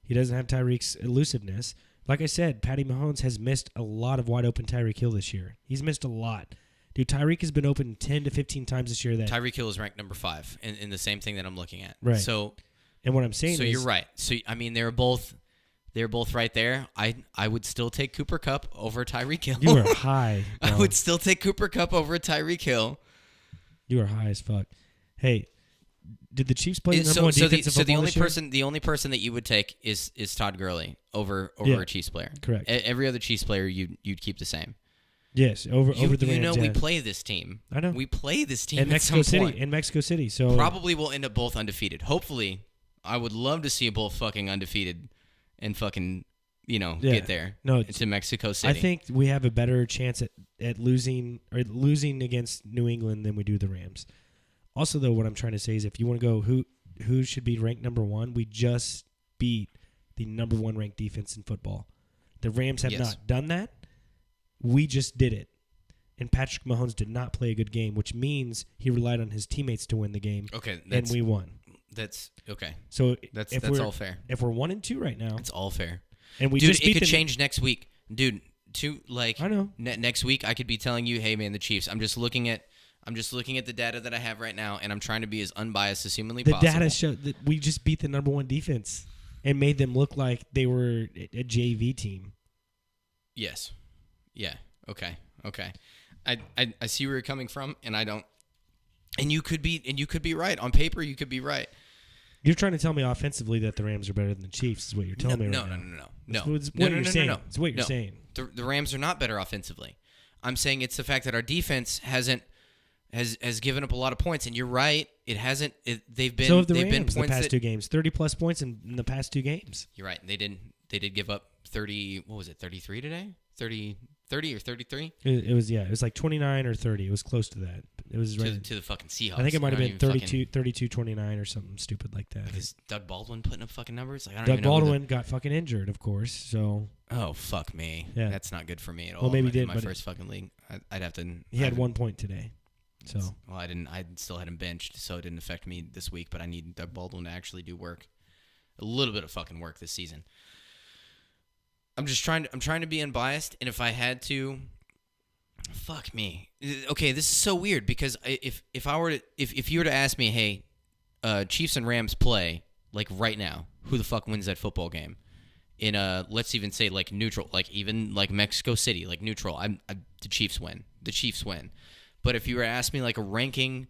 [SPEAKER 1] He doesn't have Tyreek's elusiveness. Like I said, Patty Mahomes has missed a lot of wide open Tyreek Hill this year. He's missed a lot. Dude, Tyreek has been open 10 to 15 times this year.
[SPEAKER 2] Tyreek Hill is ranked number 5 in the same thing that I'm looking at.
[SPEAKER 1] Right.
[SPEAKER 2] So,
[SPEAKER 1] and what I'm saying is,
[SPEAKER 2] you're right. So I mean, they're both right there. I would still take Cooper Kupp over Tyreek Hill.
[SPEAKER 1] You are high. Bro.
[SPEAKER 2] I would still take Cooper Kupp over Tyreek Hill.
[SPEAKER 1] You are high as fuck. Hey, did the Chiefs play the number one defensive football this year?
[SPEAKER 2] The only person that you would take is Todd Gurley over a Chiefs player.
[SPEAKER 1] Correct.
[SPEAKER 2] Every other Chiefs player you'd keep the same.
[SPEAKER 1] Yes, over the Rams.
[SPEAKER 2] You know, we play this team.
[SPEAKER 1] I know.
[SPEAKER 2] We play this team
[SPEAKER 1] in Mexico City. In Mexico City, so
[SPEAKER 2] probably we'll end up both undefeated. Hopefully, I would love to see both fucking undefeated and fucking get there to Mexico City.
[SPEAKER 1] I think we have a better chance at losing against New England than we do the Rams. Also, though, what I'm trying to say is if you want to go who should be ranked number one, we just beat the number one ranked defense in football. The Rams have not done that. We just did it. And Patrick Mahomes did not play a good game, which means he relied on his teammates to win the game.
[SPEAKER 2] Okay,
[SPEAKER 1] and we won.
[SPEAKER 2] That's okay.
[SPEAKER 1] So
[SPEAKER 2] that's all fair.
[SPEAKER 1] If we're 1-2 right now,
[SPEAKER 2] it's all fair.
[SPEAKER 1] And we
[SPEAKER 2] it could change next week, dude.
[SPEAKER 1] I know.
[SPEAKER 2] Next week, I could be telling you, hey man, the Chiefs. I'm just looking at the data that I have right now, and I'm trying to be as unbiased as humanly possible.
[SPEAKER 1] The data showed that we just beat the number one defense and made them look like they were a JV team.
[SPEAKER 2] Yes. Yeah. Okay. I see where you're coming from, and I don't. And you could be right on paper. You could be right.
[SPEAKER 1] You're trying to tell me offensively that the Rams are better than the Chiefs. Is what you're telling me right now?
[SPEAKER 2] No.
[SPEAKER 1] It's what you're saying. It's what you're saying.
[SPEAKER 2] The Rams are not better offensively. I'm saying it's the fact that our defense has given up a lot of points, and you're right. It hasn't. They've been.
[SPEAKER 1] So have the
[SPEAKER 2] they've
[SPEAKER 1] Rams
[SPEAKER 2] been points
[SPEAKER 1] the past 2 games. 30+ points in the past 2 games.
[SPEAKER 2] You're right. They did give up 30. What was it? 33 today? 30 or 33?
[SPEAKER 1] It was like 29 or 30. It was close to that. It was right
[SPEAKER 2] to the fucking Seahawks.
[SPEAKER 1] I think it might have been 32-29 or something stupid like that.
[SPEAKER 2] Is Doug Baldwin putting up fucking numbers? Like,
[SPEAKER 1] Doug Baldwin got fucking injured, of course. So.
[SPEAKER 2] Oh fuck me. Yeah. That's not good for me at all.
[SPEAKER 1] Well, maybe he did.
[SPEAKER 2] In my first fucking league, I'd have to.
[SPEAKER 1] He had 1 point today. So.
[SPEAKER 2] Well, I didn't. I still had him benched, so it didn't affect me this week. But I need Doug Baldwin to actually do work, a little bit of fucking work this season. I'm trying to be unbiased, and if I had to, fuck me. Okay, this is so weird because if you were to ask me, hey, Chiefs and Rams play like right now, who the fuck wins that football game? In let's even say like neutral, like even like Mexico City, like neutral. The Chiefs win. The Chiefs win. But if you were to ask me like a ranking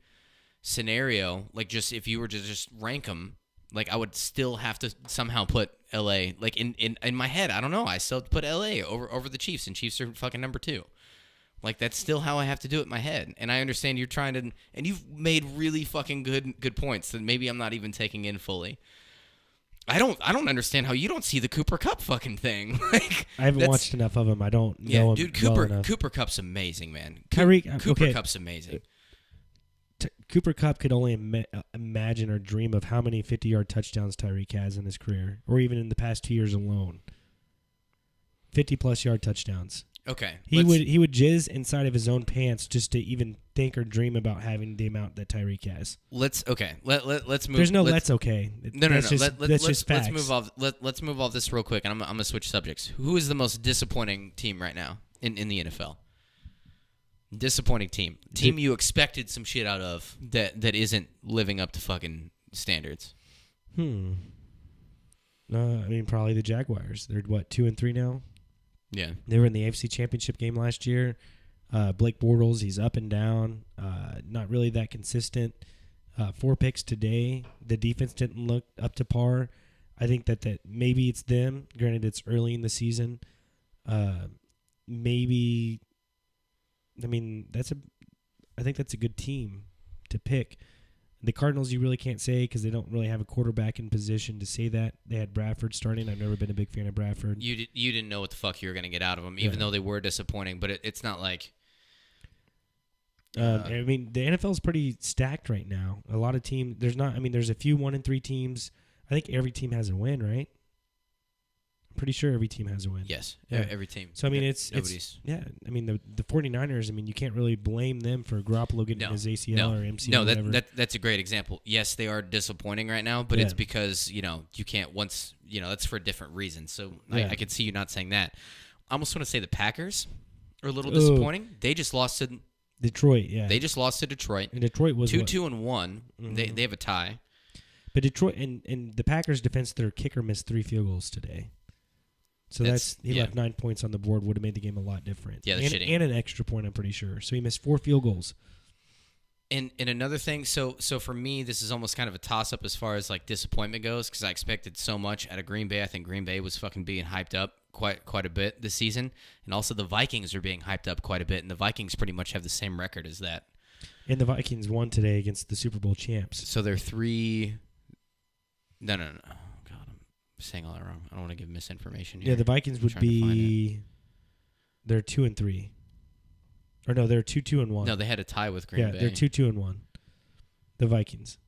[SPEAKER 2] scenario, like just if you were to just rank them. Like, I would still have to somehow put L.A. Like, in my head, I don't know. I still put L.A. over the Chiefs, and Chiefs are fucking number 2. Like, that's still how I have to do it in my head. And I understand you're trying to... And you've made really fucking good points that maybe I'm not even taking in fully. I don't understand how you don't see the Cooper Kupp fucking thing. Like,
[SPEAKER 1] I haven't watched enough of him. I don't know him
[SPEAKER 2] dude,
[SPEAKER 1] well enough.
[SPEAKER 2] Cooper Kupp's amazing, man.
[SPEAKER 1] Cooper
[SPEAKER 2] Kupp's amazing.
[SPEAKER 1] Cooper Kupp could only imagine or dream of how many 50-yard touchdowns Tyreek has in his career, or even in the past 2 years alone. 50+ yard touchdowns.
[SPEAKER 2] Okay.
[SPEAKER 1] He would jizz inside of his own pants just to even think or dream about having the amount that Tyreek has.
[SPEAKER 2] Let's move.
[SPEAKER 1] There's no let's okay.
[SPEAKER 2] No.
[SPEAKER 1] That's just facts.
[SPEAKER 2] Let's move off. Let's move off this real quick, and I'm gonna switch subjects. Who is the most disappointing team right now in the NFL? Disappointing team you expected some shit out of that isn't living up to fucking standards.
[SPEAKER 1] I mean, probably the Jaguars. They're 2-3 now.
[SPEAKER 2] Yeah,
[SPEAKER 1] they were in the AFC Championship game last year. Blake Bortles, he's up and down. Not really that consistent. 4 picks today. The defense didn't look up to par. I think that maybe it's them. Granted, it's early in the season. Maybe. I mean, I think that's a good team to pick. The Cardinals, you really can't say because they don't really have a quarterback in position to say that. They had Bradford starting. I've never been a big fan of Bradford.
[SPEAKER 2] You didn't know what the fuck you were going to get out of them, even though they were disappointing. But it's not like.
[SPEAKER 1] I mean, the NFL is pretty stacked right now. A lot of teams. There's a few 1-3 teams. I think every team has a win, right? Pretty sure every team has a win.
[SPEAKER 2] Yes, every team.
[SPEAKER 1] So, I mean, it's I mean, the 49ers, I mean, you can't really blame them for Garoppolo getting his ACL or MCL or whatever.
[SPEAKER 2] That's a great example. Yes, they are disappointing right now, but it's because, you can't that's for a different reason. So I can see you not saying that. I almost want to say the Packers are a little disappointing. They just lost to
[SPEAKER 1] Detroit, yeah.
[SPEAKER 2] They just lost to Detroit.
[SPEAKER 1] And Detroit was
[SPEAKER 2] 2-1.
[SPEAKER 1] Mm-hmm.
[SPEAKER 2] They have a tie.
[SPEAKER 1] But Detroit and the Packers defense, their kicker missed 3 field goals today. So he left 9 points on the board, would have made the game a lot different.
[SPEAKER 2] Yeah,
[SPEAKER 1] and an extra point, I'm pretty sure. So he missed 4 field goals.
[SPEAKER 2] And another thing, so for me, this is almost kind of a toss-up as far as like disappointment goes, because I expected so much out of Green Bay. I think Green Bay was fucking being hyped up quite a bit this season, and also the Vikings are being hyped up quite a bit, and the Vikings pretty much have the same record as that.
[SPEAKER 1] And the Vikings won today against the Super Bowl champs.
[SPEAKER 2] So they're 3. No. God, saying all that wrong. I don't want to give misinformation here.
[SPEAKER 1] Yeah, the Vikings would be. They're 2-3. Or no, they're 2-2-1.
[SPEAKER 2] No, they had a tie with Green Bay.
[SPEAKER 1] Yeah, they're 2-2-1. The Vikings.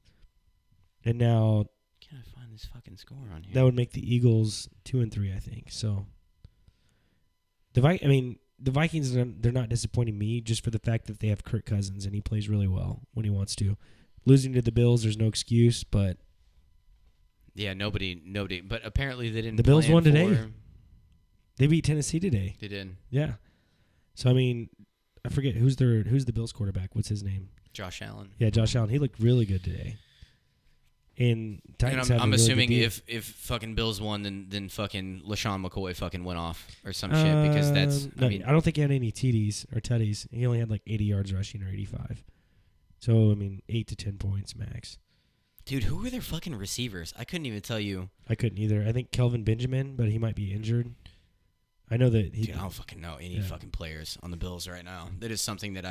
[SPEAKER 1] And now.
[SPEAKER 2] Can I find this fucking score on here?
[SPEAKER 1] That would make the Eagles 2-3, I think. So. The Vikings, they're not disappointing me just for the fact that they have Kirk Cousins and he plays really well when he wants to. Losing to the Bills, there's no excuse, but.
[SPEAKER 2] Yeah, nobody. But apparently they didn't.
[SPEAKER 1] The Bills won today. They beat Tennessee today.
[SPEAKER 2] They did.
[SPEAKER 1] Yeah. So I forget who's the Bills quarterback. What's his name?
[SPEAKER 2] Josh Allen.
[SPEAKER 1] Yeah, Josh Allen. He looked really good today. And Titans
[SPEAKER 2] I'm
[SPEAKER 1] really
[SPEAKER 2] assuming
[SPEAKER 1] good
[SPEAKER 2] if fucking Bills won, then fucking LaShawn McCoy fucking went off or some shit because that's.
[SPEAKER 1] I don't think he had any TDs or tutties. He only had like 80 yards rushing or 85. So 8 to 10 points max.
[SPEAKER 2] Dude, who were their fucking receivers? I couldn't even tell you.
[SPEAKER 1] I couldn't either. I think Kelvin Benjamin, but he might be injured. I know that he.
[SPEAKER 2] Dude, I don't fucking know any fucking players on the Bills right now. That is something that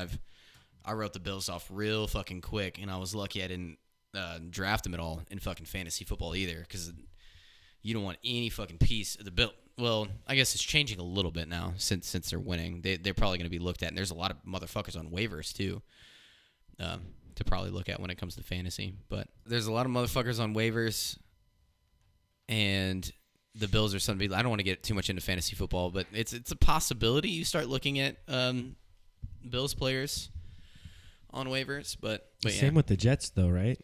[SPEAKER 2] I wrote the Bills off real fucking quick, and I was lucky I didn't draft them at all in fucking fantasy football either, because you don't want any fucking piece of the Bill. Well, I guess it's changing a little bit now since they're winning. They're probably going to be looked at, and there's a lot of motherfuckers on waivers too. To probably look at when it comes to fantasy. But there's a lot of motherfuckers on waivers, and the Bills are something. I don't want to get too much into fantasy football, but it's a possibility you start looking at Bills players on waivers. But
[SPEAKER 1] same with the Jets, though, right?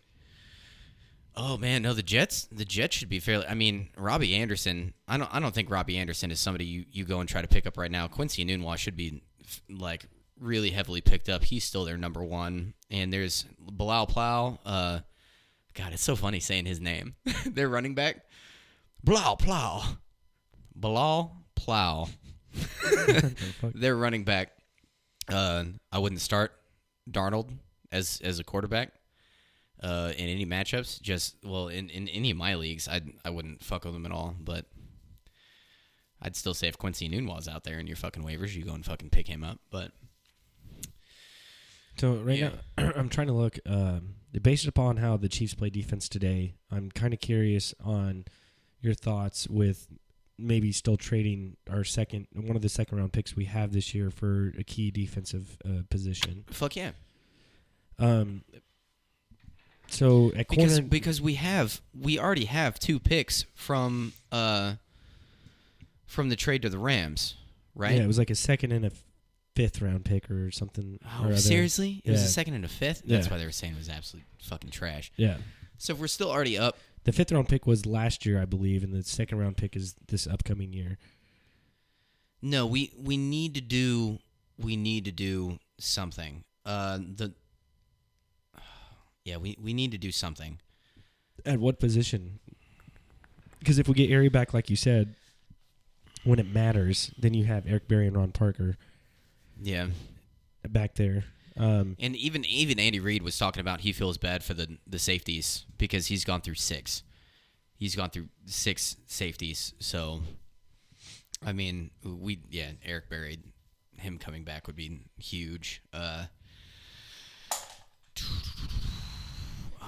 [SPEAKER 2] Oh man, no, the Jets should be fairly. Robbie Anderson. I don't think Robbie Anderson is somebody you go and try to pick up right now. Quincy Enunwa should be like really heavily picked up. He's still their number one. And there's Bilal Plow. God, it's so funny saying his name. Their running back. Bilal Plow. Their running back. I wouldn't start Darnold as a quarterback in any matchups. In any of my leagues, I wouldn't fuck with them at all. But I'd still say if Quincy Enunwa's out there in your fucking waivers, you go and fucking pick him up. But
[SPEAKER 1] so now, I'm trying to look. Based upon how the Chiefs play defense today, I'm kind of curious on your thoughts with maybe still trading one of the second round picks we have this year for a key defensive position.
[SPEAKER 2] Fuck yeah.
[SPEAKER 1] So at corner,
[SPEAKER 2] because we already have 2 picks from the trade to the Rams, right?
[SPEAKER 1] Yeah, it was like a second and a 5th round pick or something.
[SPEAKER 2] Oh, seriously? It was a second and a 5th? That's why they were saying it was absolute fucking trash.
[SPEAKER 1] Yeah.
[SPEAKER 2] So if we're still already up.
[SPEAKER 1] The 5th round pick was last year, I believe, and the 2nd round pick is this upcoming year.
[SPEAKER 2] No, we need to do something. We need to do something.
[SPEAKER 1] At what position? Because if we get Erie back, like you said, when it matters, then you have Eric Berry and Ron Parker.
[SPEAKER 2] Yeah,
[SPEAKER 1] back there.
[SPEAKER 2] And even Andy Reid was talking about he feels bad for the safeties because he's gone through 6. He's gone through 6 safeties. So, Eric Berry, him coming back would be huge. I'm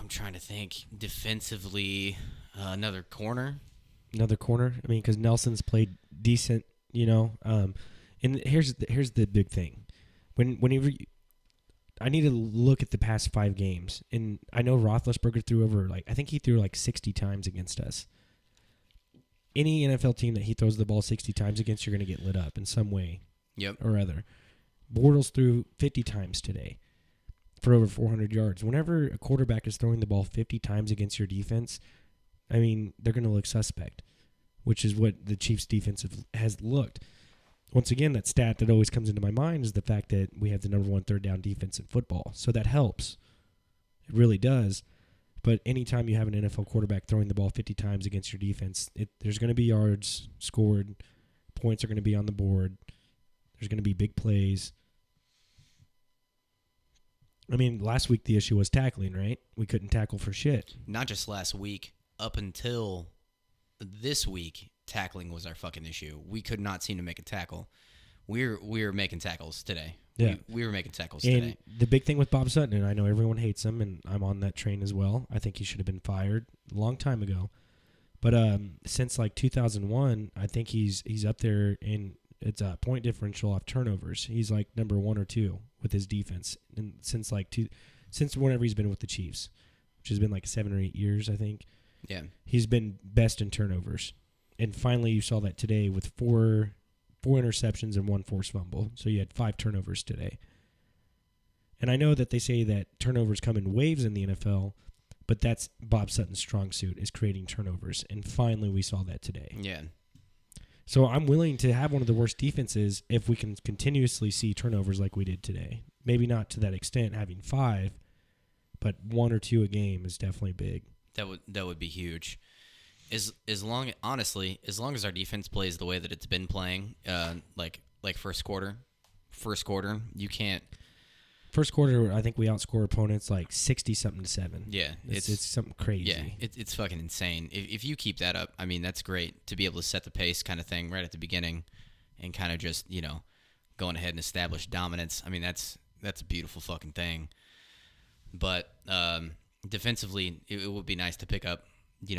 [SPEAKER 2] trying to think. Defensively, another corner.
[SPEAKER 1] Because Nelson's played decent, And here's the big thing. Whenever I need to look at the past 5 games, and I know Roethlisberger threw over I think he threw 60 times against us. Any NFL team that he throws the ball 60 times against, you're going to get lit up in some way, or other. Bortles threw 50 times today for over 400 yards. Whenever a quarterback is throwing the ball 50 times against your defense, they're going to look suspect, which is what the Chiefs' defense has looked. Once again, that stat that always comes into my mind is the fact that we have the number 1 third down defense in football. So that helps. It really does. But anytime you have an NFL quarterback throwing the ball 50 times against your defense, there's going to be yards scored. Points are going to be on the board. There's going to be big plays. Last week the issue was tackling, right? We couldn't tackle for shit.
[SPEAKER 2] Not just last week. Up until this week, tackling was our fucking issue. We could not seem to make a tackle. We were making tackles today.
[SPEAKER 1] Yeah.
[SPEAKER 2] We were making tackles
[SPEAKER 1] today. The big thing with Bob Sutton, and I know everyone hates him, and I'm on that train as well. I think he should have been fired a long time ago. But since like 2001, I think he's up there in it's a point differential off turnovers. He's like number 1 or 2 with his defense, and since whenever he's been with the Chiefs, which has been like 7 or 8 years, I think.
[SPEAKER 2] Yeah,
[SPEAKER 1] he's been best in turnovers, and finally you saw that today with four interceptions and 1 forced fumble. So you had 5 turnovers today. And I know that they say that turnovers come in waves in the NFL, but that's Bob Sutton's strong suit, is creating turnovers. And finally we saw that today.
[SPEAKER 2] Yeah.
[SPEAKER 1] So I'm willing to have one of the worst defenses if we can continuously see turnovers like we did today. Maybe not to that extent, having 5, but 1 or 2 a game is definitely big.
[SPEAKER 2] That would be huge. As long as our defense plays the way that it's been playing, like first quarter, you can't.
[SPEAKER 1] First quarter, I think we outscore opponents like 60-something to 7.
[SPEAKER 2] Yeah,
[SPEAKER 1] it's something crazy.
[SPEAKER 2] Yeah, it's fucking insane. If you keep that up, I mean, that's great to be able to set the pace kind of thing right at the beginning, and kind of just going ahead and establish dominance. I mean, that's a beautiful fucking thing. But defensively, it would be nice to pick up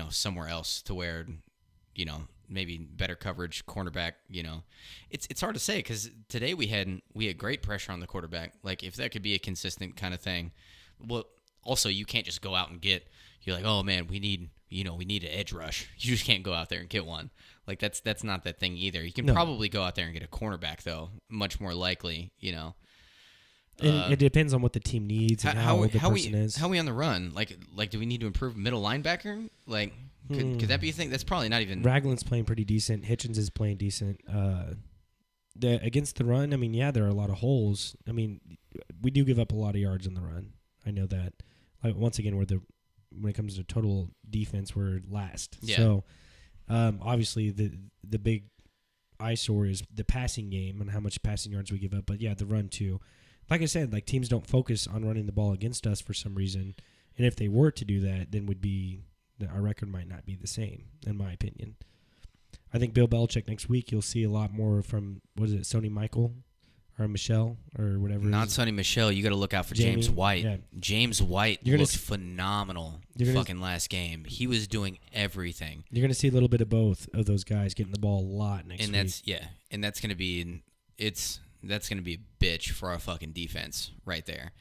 [SPEAKER 2] somewhere else to where maybe better coverage, cornerback. It's hard to say because today we had great pressure on the quarterback. Like if that could be a consistent kind of thing. Well, also you can't just go out and get. You're like, oh man, we need an edge rush. You just can't go out there and get one. Like that's not that thing either. You can probably go out there and get a cornerback though, much more likely.
[SPEAKER 1] It depends on what the team needs and how old the person is.
[SPEAKER 2] How are we on the run? Like, do we need to improve middle linebacker? Like, could that be a thing? That's probably not even.
[SPEAKER 1] Ragland's playing pretty decent. Hitchens is playing decent. Against the run, I mean, yeah, there are a lot of holes. I mean, we do give up a lot of yards in the run. I know that. Once again, when it comes to total defense, we're last.
[SPEAKER 2] Yeah.
[SPEAKER 1] So, obviously, the big eyesore is the passing game and how much passing yards we give up. But yeah, the run too. Like I said, like teams don't focus on running the ball against us for some reason, and if they were to do that, then our record might not be the same, in my opinion. I think Bill Belichick next week you'll see a lot more from Sony Michael or Michelle or whatever.
[SPEAKER 2] Not Sony Michelle. You got to look out for James White. Yeah. James White looked phenomenal. Last game, he was doing everything.
[SPEAKER 1] You're gonna see a little bit of both of those guys getting the ball a lot next week.
[SPEAKER 2] And that's gonna be That's going to be a bitch for our fucking defense right there.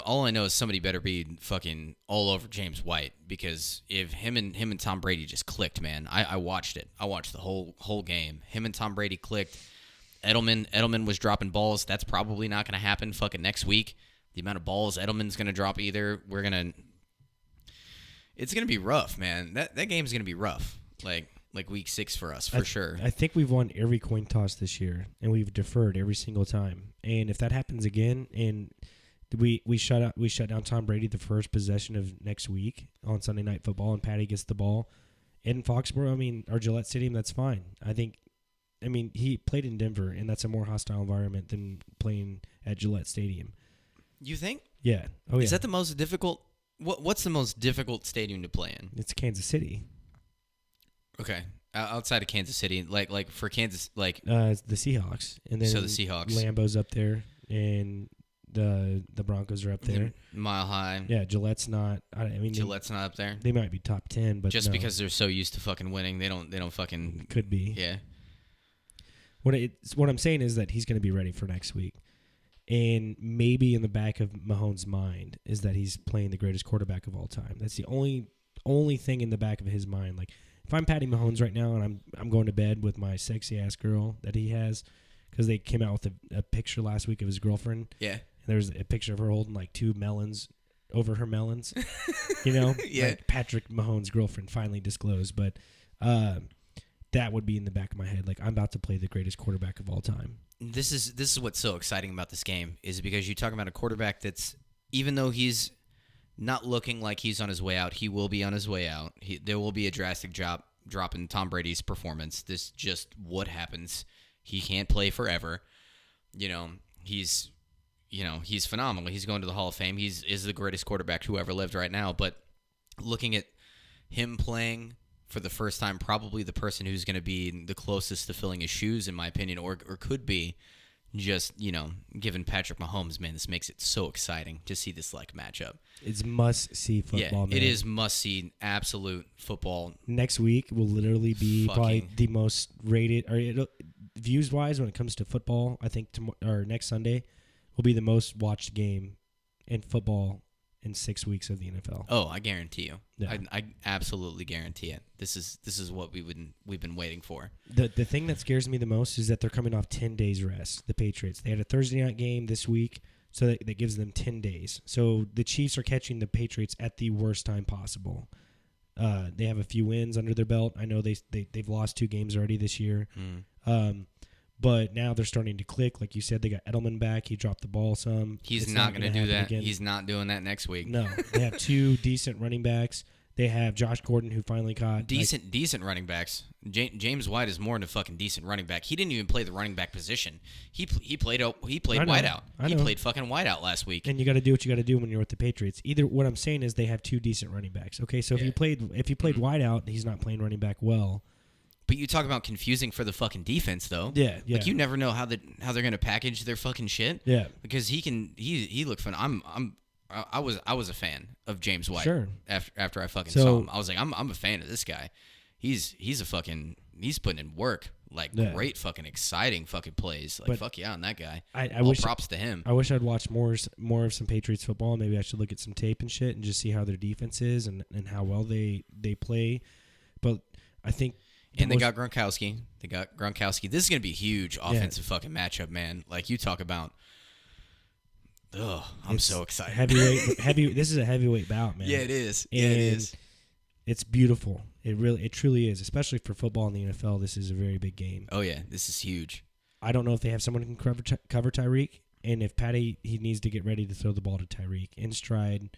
[SPEAKER 2] All I know is somebody better be fucking all over James White, because if him and Tom Brady just clicked, man. I watched it. I watched the whole game. Him and Tom Brady clicked. Edelman was dropping balls. That's probably not going to happen fucking next week. The amount of balls Edelman's going to drop either. It's going to be rough, man. That game's going to be rough. Like week 6 for us, for sure.
[SPEAKER 1] I think we've won every coin toss this year, and we've deferred every single time. And if that happens again, and we shut down Tom Brady the first possession of next week on Sunday Night Football, and Patty gets the ball in Foxborough, I mean, or Gillette Stadium, that's fine. I mean, he played in Denver, and that's a more hostile environment than playing at Gillette Stadium.
[SPEAKER 2] You think?
[SPEAKER 1] Yeah. Oh, yeah.
[SPEAKER 2] Is that the most difficult? What's the most difficult stadium to play in?
[SPEAKER 1] It's Kansas City.
[SPEAKER 2] Okay, outside of Kansas City, like for Kansas,
[SPEAKER 1] it's the Seahawks, and then
[SPEAKER 2] the Seahawks,
[SPEAKER 1] Lambeau's up there, and the Broncos are up there.
[SPEAKER 2] Mile High.
[SPEAKER 1] Yeah, Gillette's not.
[SPEAKER 2] Gillette's not up there.
[SPEAKER 1] They might be top 10, but
[SPEAKER 2] just because they're so used to fucking winning, they don't fucking
[SPEAKER 1] could be.
[SPEAKER 2] Yeah.
[SPEAKER 1] What I'm saying is that he's going to be ready for next week, and maybe in the back of Mahomes' mind is that he's playing the greatest quarterback of all time. That's the only thing in the back of his mind, like. If I'm Patty Mahomes right now and I'm going to bed with my sexy ass girl that he has, because they came out with a picture last week of his girlfriend.
[SPEAKER 2] Yeah.
[SPEAKER 1] And there's a picture of her holding like 2 melons over her melons. Yeah. Like Patrick Mahomes' girlfriend finally disclosed, but that would be in the back of my head. Like, I'm about to play the greatest quarterback of all time.
[SPEAKER 2] This is what's so exciting about this game, is because you talk about a quarterback that's, even though he's not looking like he's on his way out, he will be on his way out. There will be a drastic drop in Tom Brady's performance. This just what happens. He can't play forever. He's phenomenal. He's going to the Hall of Fame. Is the greatest quarterback who ever lived right now. But looking at him playing for the first time, probably the person who's going to be the closest to filling his shoes, in my opinion, or could be just, given Patrick Mahomes, man, this makes it so exciting to see this matchup.
[SPEAKER 1] It's must-see football, man.
[SPEAKER 2] It is must-see, absolute football.
[SPEAKER 1] Next week will literally be probably the most rated, or views-wise when it comes to football, I think next Sunday will be the most watched game in football in 6 weeks of the NFL.
[SPEAKER 2] Oh, I guarantee you.
[SPEAKER 1] Yeah.
[SPEAKER 2] I absolutely guarantee it. This is what we've been waiting for.
[SPEAKER 1] The thing that scares me the most is that they're coming off 10 days rest, the Patriots. They had a Thursday night game this week, so that gives them 10 days. So the Chiefs are catching the Patriots at the worst time possible. They have a few wins under their belt. I know they've lost 2 games already this year. But now they're starting to click. Like you said, they got Edelman back. He dropped the ball some.
[SPEAKER 2] He's not going to do that. Again. He's not doing that next week.
[SPEAKER 1] No. They have 2 decent running backs. They have Josh Gordon, who finally caught
[SPEAKER 2] decent running backs. James White is more than a fucking decent running back. He didn't even play the running back position. He played wideout. He played fucking wideout last week.
[SPEAKER 1] And you got to do what you got to do when you're with the Patriots. Either what I'm saying is they have 2 decent running backs. Okay, so if you played wideout, he's not playing running back well.
[SPEAKER 2] But you talk about confusing for the fucking defense, though.
[SPEAKER 1] Yeah.
[SPEAKER 2] Like you never know how they're gonna package their fucking shit.
[SPEAKER 1] Yeah.
[SPEAKER 2] Because he looked fun. I was a fan of James White.
[SPEAKER 1] Sure.
[SPEAKER 2] After I fucking saw him, I was like, I'm a fan of this guy. He's putting in work. Great fucking exciting fucking plays. Fuck yeah on that guy.
[SPEAKER 1] I wish
[SPEAKER 2] props to him.
[SPEAKER 1] I wish I'd watched more of some Patriots football. Maybe I should look at some tape and shit and just see how their defense is and how well they play. But I think.
[SPEAKER 2] And they got Gronkowski. This is going to be a huge offensive fucking matchup, man. Like, you talk about... I'm so excited.
[SPEAKER 1] Heavyweight. This is a heavyweight bout, man.
[SPEAKER 2] Yeah, it is.
[SPEAKER 1] It's beautiful. It truly is. Especially for football in the NFL, this is a very big game.
[SPEAKER 2] Oh, yeah. This is huge.
[SPEAKER 1] I don't know if they have someone who can cover Tyreek. And if Patty, he needs to get ready to throw the ball to Tyreek. In stride,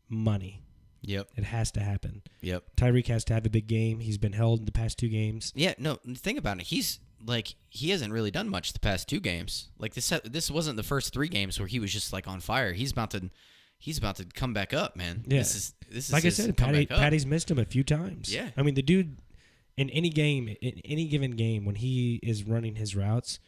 [SPEAKER 1] money.
[SPEAKER 2] Yep.
[SPEAKER 1] It has to happen.
[SPEAKER 2] Yep.
[SPEAKER 1] Tyreek has to have a big game. He's been held in the past 2 games.
[SPEAKER 2] Yeah, no, think about it. He hasn't really done much the past 2 games. Like this wasn't the first 3 games where he was just on fire. He's about to come back up, man.
[SPEAKER 1] Yeah.
[SPEAKER 2] This is
[SPEAKER 1] like I said, Patty's missed him a few times.
[SPEAKER 2] Yeah.
[SPEAKER 1] I mean, the dude in any given game when he is running his routes,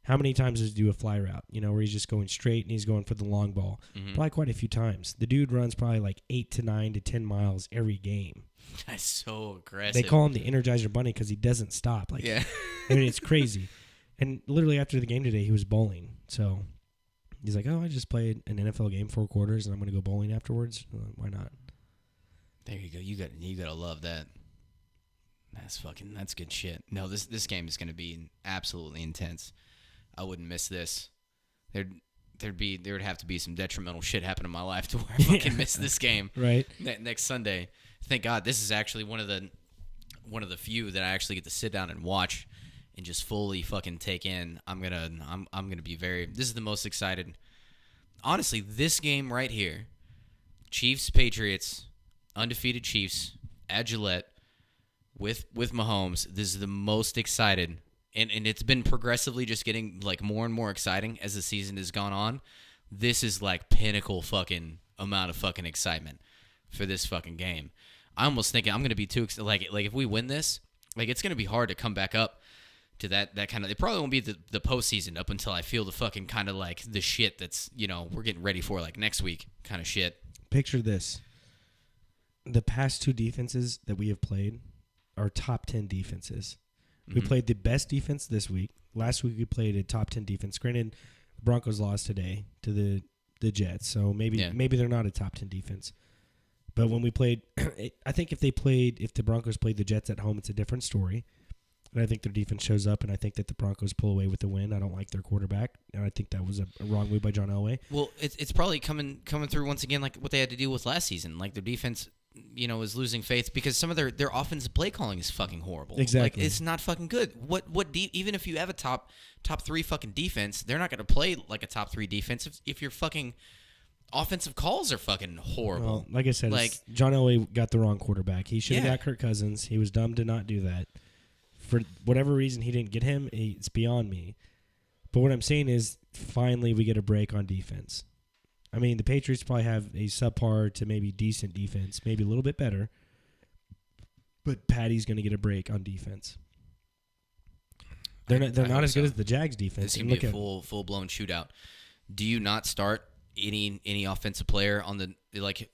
[SPEAKER 1] how many times does he do a fly route? Where he's just going straight and he's going for the long ball. Mm-hmm. Probably quite a few times. The dude runs probably 8 to 9 to 10 miles every game.
[SPEAKER 2] That's so aggressive.
[SPEAKER 1] They call him the Energizer Bunny because he doesn't stop.
[SPEAKER 2] Yeah.
[SPEAKER 1] I mean, it's crazy. And literally after the game today, he was bowling. So he's like, "Oh, I just played an NFL game 4 quarters, and I'm going to go bowling afterwards. Why not?"
[SPEAKER 2] There you go. You gotta love that. That's good shit. No, this game is going to be absolutely intense. I wouldn't miss this. There would have to be some detrimental shit happen in my life to where I fucking miss this game.
[SPEAKER 1] Right.
[SPEAKER 2] Next Sunday. Thank God this is actually one of the few that I actually get to sit down and watch and just fully fucking take in. I'm gonna be this is the most excited. Honestly, this game right here, Chiefs Patriots, undefeated Chiefs at Gillette with Mahomes. This is the most excited. And it's been progressively just getting more and more exciting as the season has gone on. This is pinnacle fucking amount of fucking excitement for this fucking game. I almost think I'm gonna be too excited. If we win this, it's gonna be hard to come back up to that kind of. It probably won't be the postseason up until I feel the fucking kind of the shit that's we're getting ready for next week kind of shit.
[SPEAKER 1] Picture this: the past 2 defenses that we have played are top 10 defenses. We played the best defense this week. Last week we played a top 10 defense. Granted, the Broncos lost today to the Jets, so maybe they're not a top 10 defense. But when we played, I think if the Broncos played the Jets at home, it's a different story. And I think their defense shows up, and I think that the Broncos pull away with the win. I don't like their quarterback, and I think that was a wrong move by John Elway.
[SPEAKER 2] Well, it's probably coming through once again like what they had to deal with last season. Their defense, is losing faith because some of their offensive play calling is fucking horrible.
[SPEAKER 1] Exactly,
[SPEAKER 2] it's not fucking good. Even if you have a top 3 fucking defense, they're not going to play like a top 3 defense if your fucking offensive calls are fucking horrible.
[SPEAKER 1] Well, like I said, John Elway got the wrong quarterback. He should have got Kirk Cousins. He was dumb to not do that. For whatever reason, he didn't get him. It's beyond me. But what I'm saying is, finally, we get a break on defense. I mean, the Patriots probably have a subpar to maybe decent defense, maybe a little bit better. But Patty's going to get a break on defense. They're not as good as the Jags defense.
[SPEAKER 2] It's going to be a full blown shootout. Do you not start any offensive player on the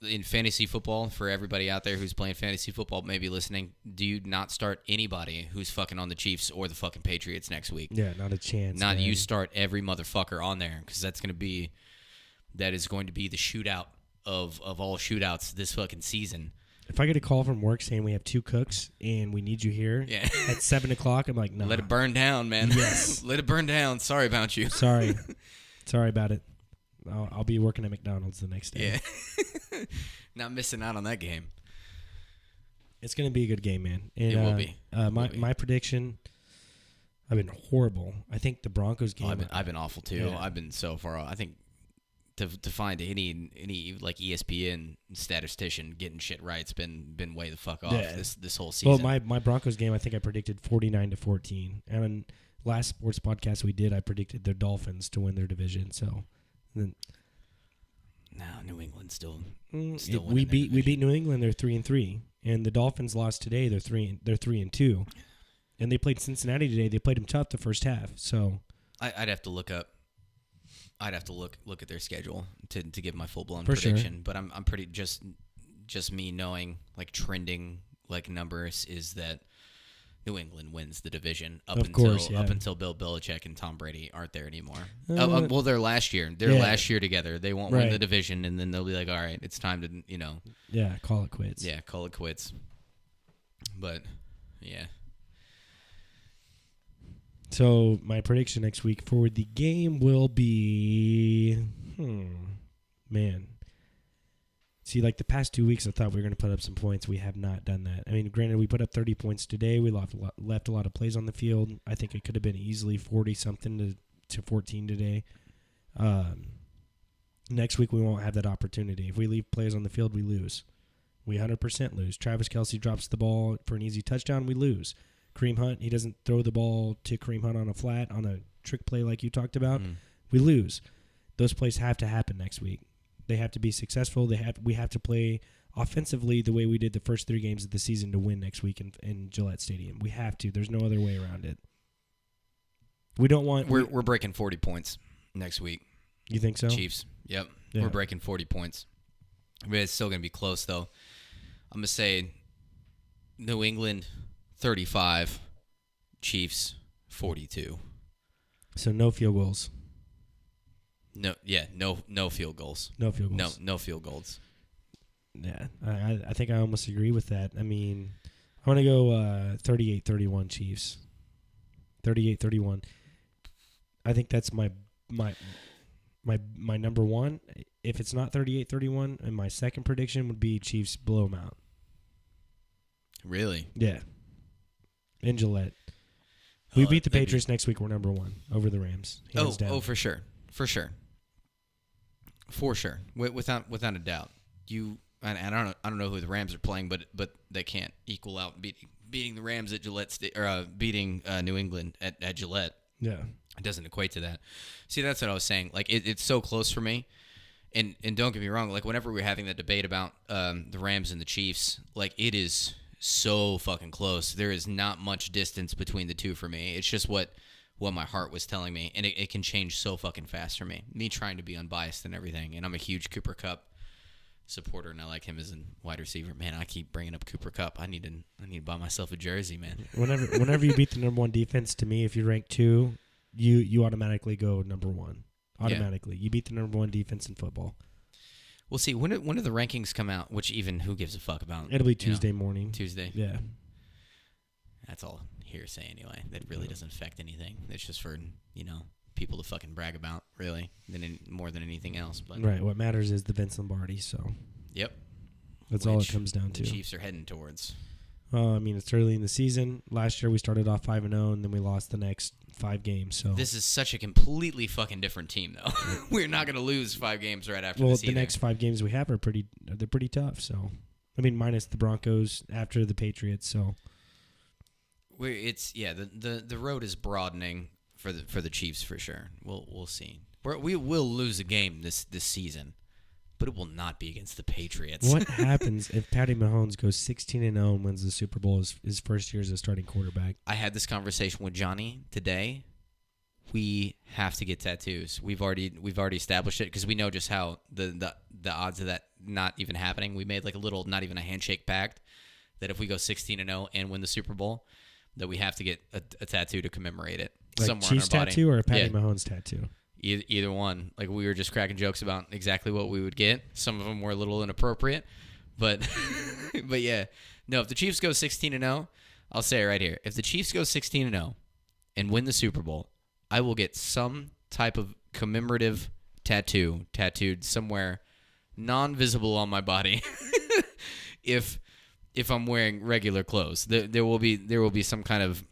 [SPEAKER 2] in fantasy football? For everybody out there who's playing fantasy football, maybe listening, do you not start anybody who's fucking on the Chiefs or the fucking Patriots next week?
[SPEAKER 1] Yeah, not a chance.
[SPEAKER 2] Not man. You start every motherfucker on there because that is going to be the shootout of all shootouts this fucking season.
[SPEAKER 1] If I get a call from work saying we have 2 cooks and we need you here at 7 o'clock, I'm like, no.
[SPEAKER 2] Let it burn down, man.
[SPEAKER 1] Yes.
[SPEAKER 2] Let it burn down. Sorry about you.
[SPEAKER 1] Sorry about it. I'll be working at McDonald's the next day.
[SPEAKER 2] Yeah. Not missing out on that game.
[SPEAKER 1] It's going to be a good game, man. And,
[SPEAKER 2] it will be.
[SPEAKER 1] My prediction, I've been horrible. I think the Broncos game.
[SPEAKER 2] I've been awful too.
[SPEAKER 1] Yeah.
[SPEAKER 2] I've been so far off. I think to find any like ESPN statistician getting shit right, it's been way the fuck off this whole season.
[SPEAKER 1] Well, my Broncos game, I think I predicted 49-14. And on last sports podcast we did, I predicted the Dolphins to win their division. So. Then,
[SPEAKER 2] no, New England still
[SPEAKER 1] we beat New England. They're 3-3, and the Dolphins lost today. They're 3-2, and they played Cincinnati today. They played them tough the first half. So
[SPEAKER 2] I'd have to look up. I'd have to look at their schedule to give my full blown prediction. Sure. But I'm pretty just me knowing like trending like numbers is that New England wins the division up until Bill Belichick and Tom Brady aren't there anymore. Well, they're last year. Last year together. They won't win the division, and then they'll be like, all right, it's time to,
[SPEAKER 1] Yeah, call it quits.
[SPEAKER 2] Yeah, call it quits. But, yeah.
[SPEAKER 1] So, my prediction next week for the game will be, man. See, like the past 2 weeks, I thought we were going to put up some points. We have not done that. I mean, granted, we put up 30 points today. We left a lot of plays on the field. I think it could have been easily 40-something to 14 today. Next week, we won't have that opportunity. If we leave plays on the field, we lose. We 100% lose. Travis Kelce drops the ball for an easy touchdown, we lose. Kareem Hunt, he doesn't throw the ball to Kareem Hunt on a flat, on a trick play like you talked about. We lose. Those plays have to happen next week. They have to be successful. We have to play offensively the way we did the first 3 games of the season to win next week in Gillette Stadium. We have to. There's no other way around it. We don't want.
[SPEAKER 2] We're breaking 40 points next week.
[SPEAKER 1] You think so?
[SPEAKER 2] Chiefs. Yep. Yeah. We're breaking 40 points. I mean, it's still going to be close though. I'm going to say New England 35, Chiefs 42.
[SPEAKER 1] So no field goals.
[SPEAKER 2] No field goals.
[SPEAKER 1] No field goals.
[SPEAKER 2] No field goals.
[SPEAKER 1] Yeah, I think I almost agree with that. I mean, I want to go 38-31 Chiefs. 38-31. I think that's my number one. If it's not 38-31, and my second prediction would be Chiefs blow them out.
[SPEAKER 2] Really?
[SPEAKER 1] Yeah. In Gillette. We beat the Patriots next week. We're number one over the Rams. Hands down.
[SPEAKER 2] For sure. Without a doubt. And I don't know who the Rams are playing, but they can't equal out beating the Rams at Gillette or beating New England at Gillette.
[SPEAKER 1] Yeah,
[SPEAKER 2] it doesn't equate to that. See, that's what I was saying. Like it's so close for me. And don't get me wrong. Like whenever we're having that debate about the Rams and the Chiefs, like it is so fucking close. There is not much distance between the two for me. It's just what my heart was telling me, and it can change so fucking fast for me. Me trying to be unbiased and everything, and I'm a huge Cooper Kupp supporter, and I like him as a wide receiver. Man, I keep bringing up Cooper Kupp. I need to buy myself a jersey, man.
[SPEAKER 1] Whenever you beat the number one defense, to me, if you rank 2, you automatically go number 1. Automatically, you beat the number 1 defense in football.
[SPEAKER 2] We'll see. When do the rankings come out? Which even who gives a fuck about?
[SPEAKER 1] It'll be Tuesday morning.
[SPEAKER 2] Tuesday.
[SPEAKER 1] Yeah.
[SPEAKER 2] That's all hearsay anyway. That really doesn't affect anything. It's just for, people to fucking brag about, really, more than anything else. But
[SPEAKER 1] right. What matters is the Vince Lombardi, so.
[SPEAKER 2] Yep.
[SPEAKER 1] That's all it comes down to.
[SPEAKER 2] The Chiefs are heading towards.
[SPEAKER 1] I mean, it's early in the season. Last year we started off 5-0, and then we lost the next 5 games. So
[SPEAKER 2] this is such a completely fucking different team, though. We're not going to lose 5 games right after this either.
[SPEAKER 1] The next 5 games we have are pretty tough. So, I mean, minus the Broncos after the Patriots. So,
[SPEAKER 2] the road is broadening for the Chiefs for sure. We'll see. We will lose a game this season, but it will not be against the Patriots.
[SPEAKER 1] What happens if Patty Mahomes goes 16-0 and wins the Super Bowl his first year as a starting quarterback?
[SPEAKER 2] I had this conversation with Johnny today. We have to get tattoos. We've already established it because we know just how the odds of that not even happening. We made like a little, not even a handshake pact, that if we go 16-0 and win the Super Bowl, that we have to get a tattoo to commemorate it.
[SPEAKER 1] Like
[SPEAKER 2] somewhere
[SPEAKER 1] Chiefs
[SPEAKER 2] on our body.
[SPEAKER 1] tattoo or a Patty Mahomes tattoo?
[SPEAKER 2] Either one. Like, we were just cracking jokes about exactly what we would get. Some of them were a little inappropriate, but but yeah. No, if the Chiefs go 16-0, I'll say it right here. If the Chiefs go 16-0 and win the Super Bowl, I will get some type of commemorative tattooed somewhere non-visible on my body. if I'm wearing regular clothes, there will be some kind of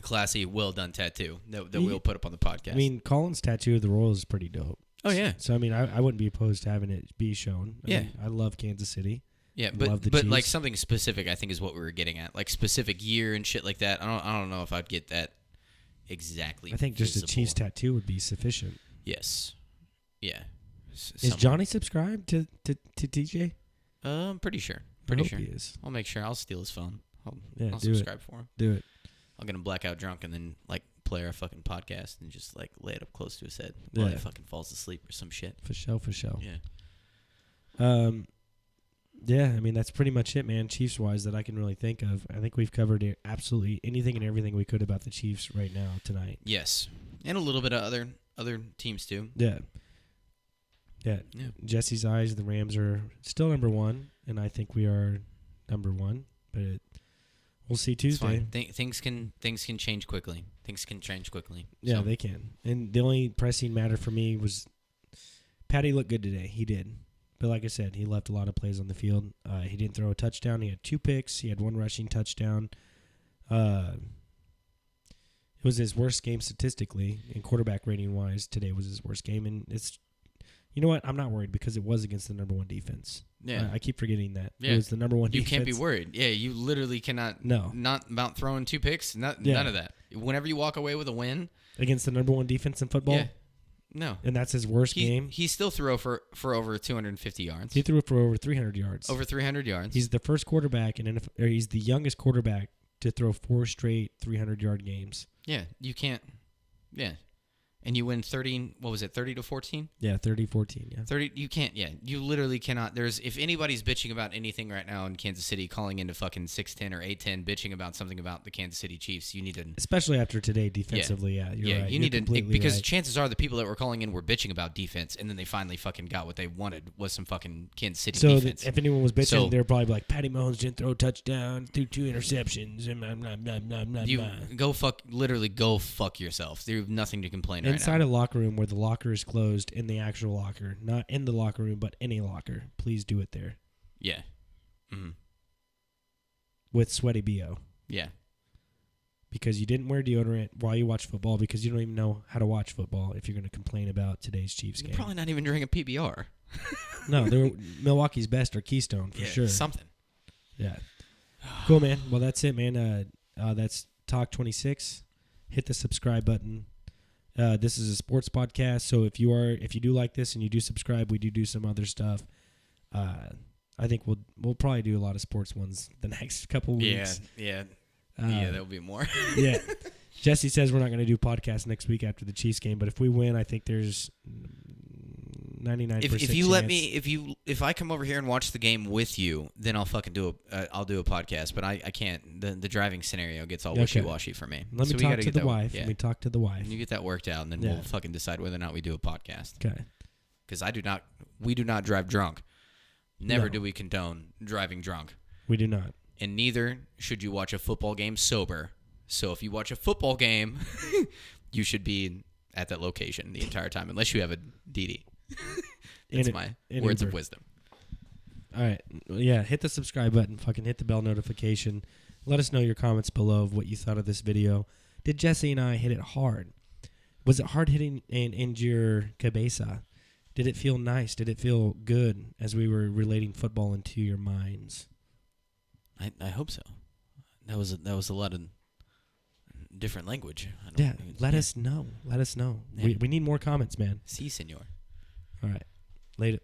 [SPEAKER 2] classy, well done tattoo that we'll put up on the podcast.
[SPEAKER 1] I mean, Colin's tattoo of the Royals is pretty dope.
[SPEAKER 2] Oh yeah.
[SPEAKER 1] So I mean, I wouldn't be opposed to having it be shown. I mean, I love Kansas City.
[SPEAKER 2] Yeah, but like something specific, I think is what we were getting at, like specific year and shit like that. I don't know if I'd get that exactly.
[SPEAKER 1] I think just a Chiefs tattoo would be sufficient.
[SPEAKER 2] Yes. Yeah.
[SPEAKER 1] Is Johnny subscribed to TJ?
[SPEAKER 2] I'm pretty sure.
[SPEAKER 1] Pretty sure he is.
[SPEAKER 2] I'll make sure. I'll steal his phone. I'll
[SPEAKER 1] do
[SPEAKER 2] subscribe for him.
[SPEAKER 1] Do it.
[SPEAKER 2] I'll get him blackout drunk and then like play our fucking podcast and just like lay it up close to his head while he fucking falls asleep or some shit.
[SPEAKER 1] For sure.
[SPEAKER 2] Yeah.
[SPEAKER 1] Yeah, I mean, that's pretty much it, man, Chiefs-wise, that I can really think of. I think we've covered absolutely anything and everything we could about the Chiefs right now tonight.
[SPEAKER 2] Yes. And a little bit of other teams, too.
[SPEAKER 1] Yeah. Jesse's eyes, the Rams are still number one, and I think we are number one, but we'll see Tuesday.
[SPEAKER 2] Things can change quickly.
[SPEAKER 1] Yeah,
[SPEAKER 2] so.
[SPEAKER 1] They can. And the only pressing matter for me was Patty looked good today. He did. But like I said, he left a lot of plays on the field. He didn't throw a touchdown. He had 2 picks. He had 1 rushing touchdown. It was his worst game statistically, and quarterback rating-wise, today was his worst game. And it's, you know what? I'm not worried because it was against the number 1 defense.
[SPEAKER 2] Yeah.
[SPEAKER 1] I keep forgetting that.
[SPEAKER 2] Yeah.
[SPEAKER 1] It was the number 1 defense.
[SPEAKER 2] You can't be worried. Yeah, you literally cannot.
[SPEAKER 1] No.
[SPEAKER 2] Not about throwing 2 picks. None of that. Whenever you walk away with a win.
[SPEAKER 1] Against the number 1 defense in football?
[SPEAKER 2] Yeah. No.
[SPEAKER 1] And that's his worst game?
[SPEAKER 2] He still threw for over 250 yards.
[SPEAKER 1] He threw for over 300 yards.
[SPEAKER 2] Over 300 yards.
[SPEAKER 1] He's the first quarterback, he's the youngest quarterback to throw 4 straight 300-yard games.
[SPEAKER 2] Yeah, you can't. Yeah. And you win 30, what was it, 30-14?
[SPEAKER 1] Yeah, 30-14, yeah.
[SPEAKER 2] 30, you can't, you literally cannot. If anybody's bitching about anything right now in Kansas City, calling into fucking 6-10 or 8-10, bitching about something about the Kansas City Chiefs, you need to.
[SPEAKER 1] Especially after today, defensively, you're right.
[SPEAKER 2] You need to, because
[SPEAKER 1] right.
[SPEAKER 2] chances are the people that were calling in were bitching about defense, and then they finally fucking got what they wanted was some fucking Kansas City defense.
[SPEAKER 1] So if anyone was bitching, they were probably like, Patty Mahomes didn't throw a touchdown, threw 2 interceptions, and blah, blah, blah, blah, blah, blah.
[SPEAKER 2] Literally go fuck yourself. There's nothing to complain right now.
[SPEAKER 1] Inside a locker room where the locker is closed, in the actual locker, not in the locker room, but in a locker. Please do it there.
[SPEAKER 2] Yeah. Mm-hmm.
[SPEAKER 1] With sweaty BO.
[SPEAKER 2] Yeah.
[SPEAKER 1] Because you didn't wear deodorant while you watch football because you don't even know how to watch football if you're going to complain about today's Chiefs game.
[SPEAKER 2] You're probably not even drinking a PBR.
[SPEAKER 1] No, they're Milwaukee's best or Keystone for sure.
[SPEAKER 2] Something.
[SPEAKER 1] Yeah. Cool, man. Well, that's it, man. That's Talk 26. Hit the subscribe button. This is a sports podcast, so if you do like this and you do subscribe, we do some other stuff. I think we'll probably do a lot of sports ones the next couple weeks.
[SPEAKER 2] Yeah, there'll be more.
[SPEAKER 1] Yeah. Jesse says we're not going to do podcasts next week after the Chiefs game, but if we win, I think there's 99%.
[SPEAKER 2] If you let me, if I come over here and watch the game with you, then I'll fucking do I'll do a podcast. But I can't. The driving scenario gets all wishy-washy for me.
[SPEAKER 1] Let me talk to the wife. Let me talk to the wife.
[SPEAKER 2] You get that worked out, and then we'll fucking decide whether or not we do a podcast.
[SPEAKER 1] Okay.
[SPEAKER 2] Because we do not drive drunk. Never do we condone driving drunk.
[SPEAKER 1] We do not.
[SPEAKER 2] And neither should you watch a football game sober. So if you watch a football game, you should be at that location the entire time, unless you have a DD. That's my words of wisdom.
[SPEAKER 1] All right. Yeah, hit the subscribe button. Fucking hit the bell notification. Let us know your comments below of what you thought of this video. Did Jesse and I hit it hard? Was it hard hitting in your cabeza? Did it feel nice? Did it feel good as we were relating football into your minds?
[SPEAKER 2] I hope so. That was a lot of different language.
[SPEAKER 1] Let us know. Let us know.
[SPEAKER 2] Yeah.
[SPEAKER 1] We need more comments, man.
[SPEAKER 2] Si, senor.
[SPEAKER 1] All right. Later.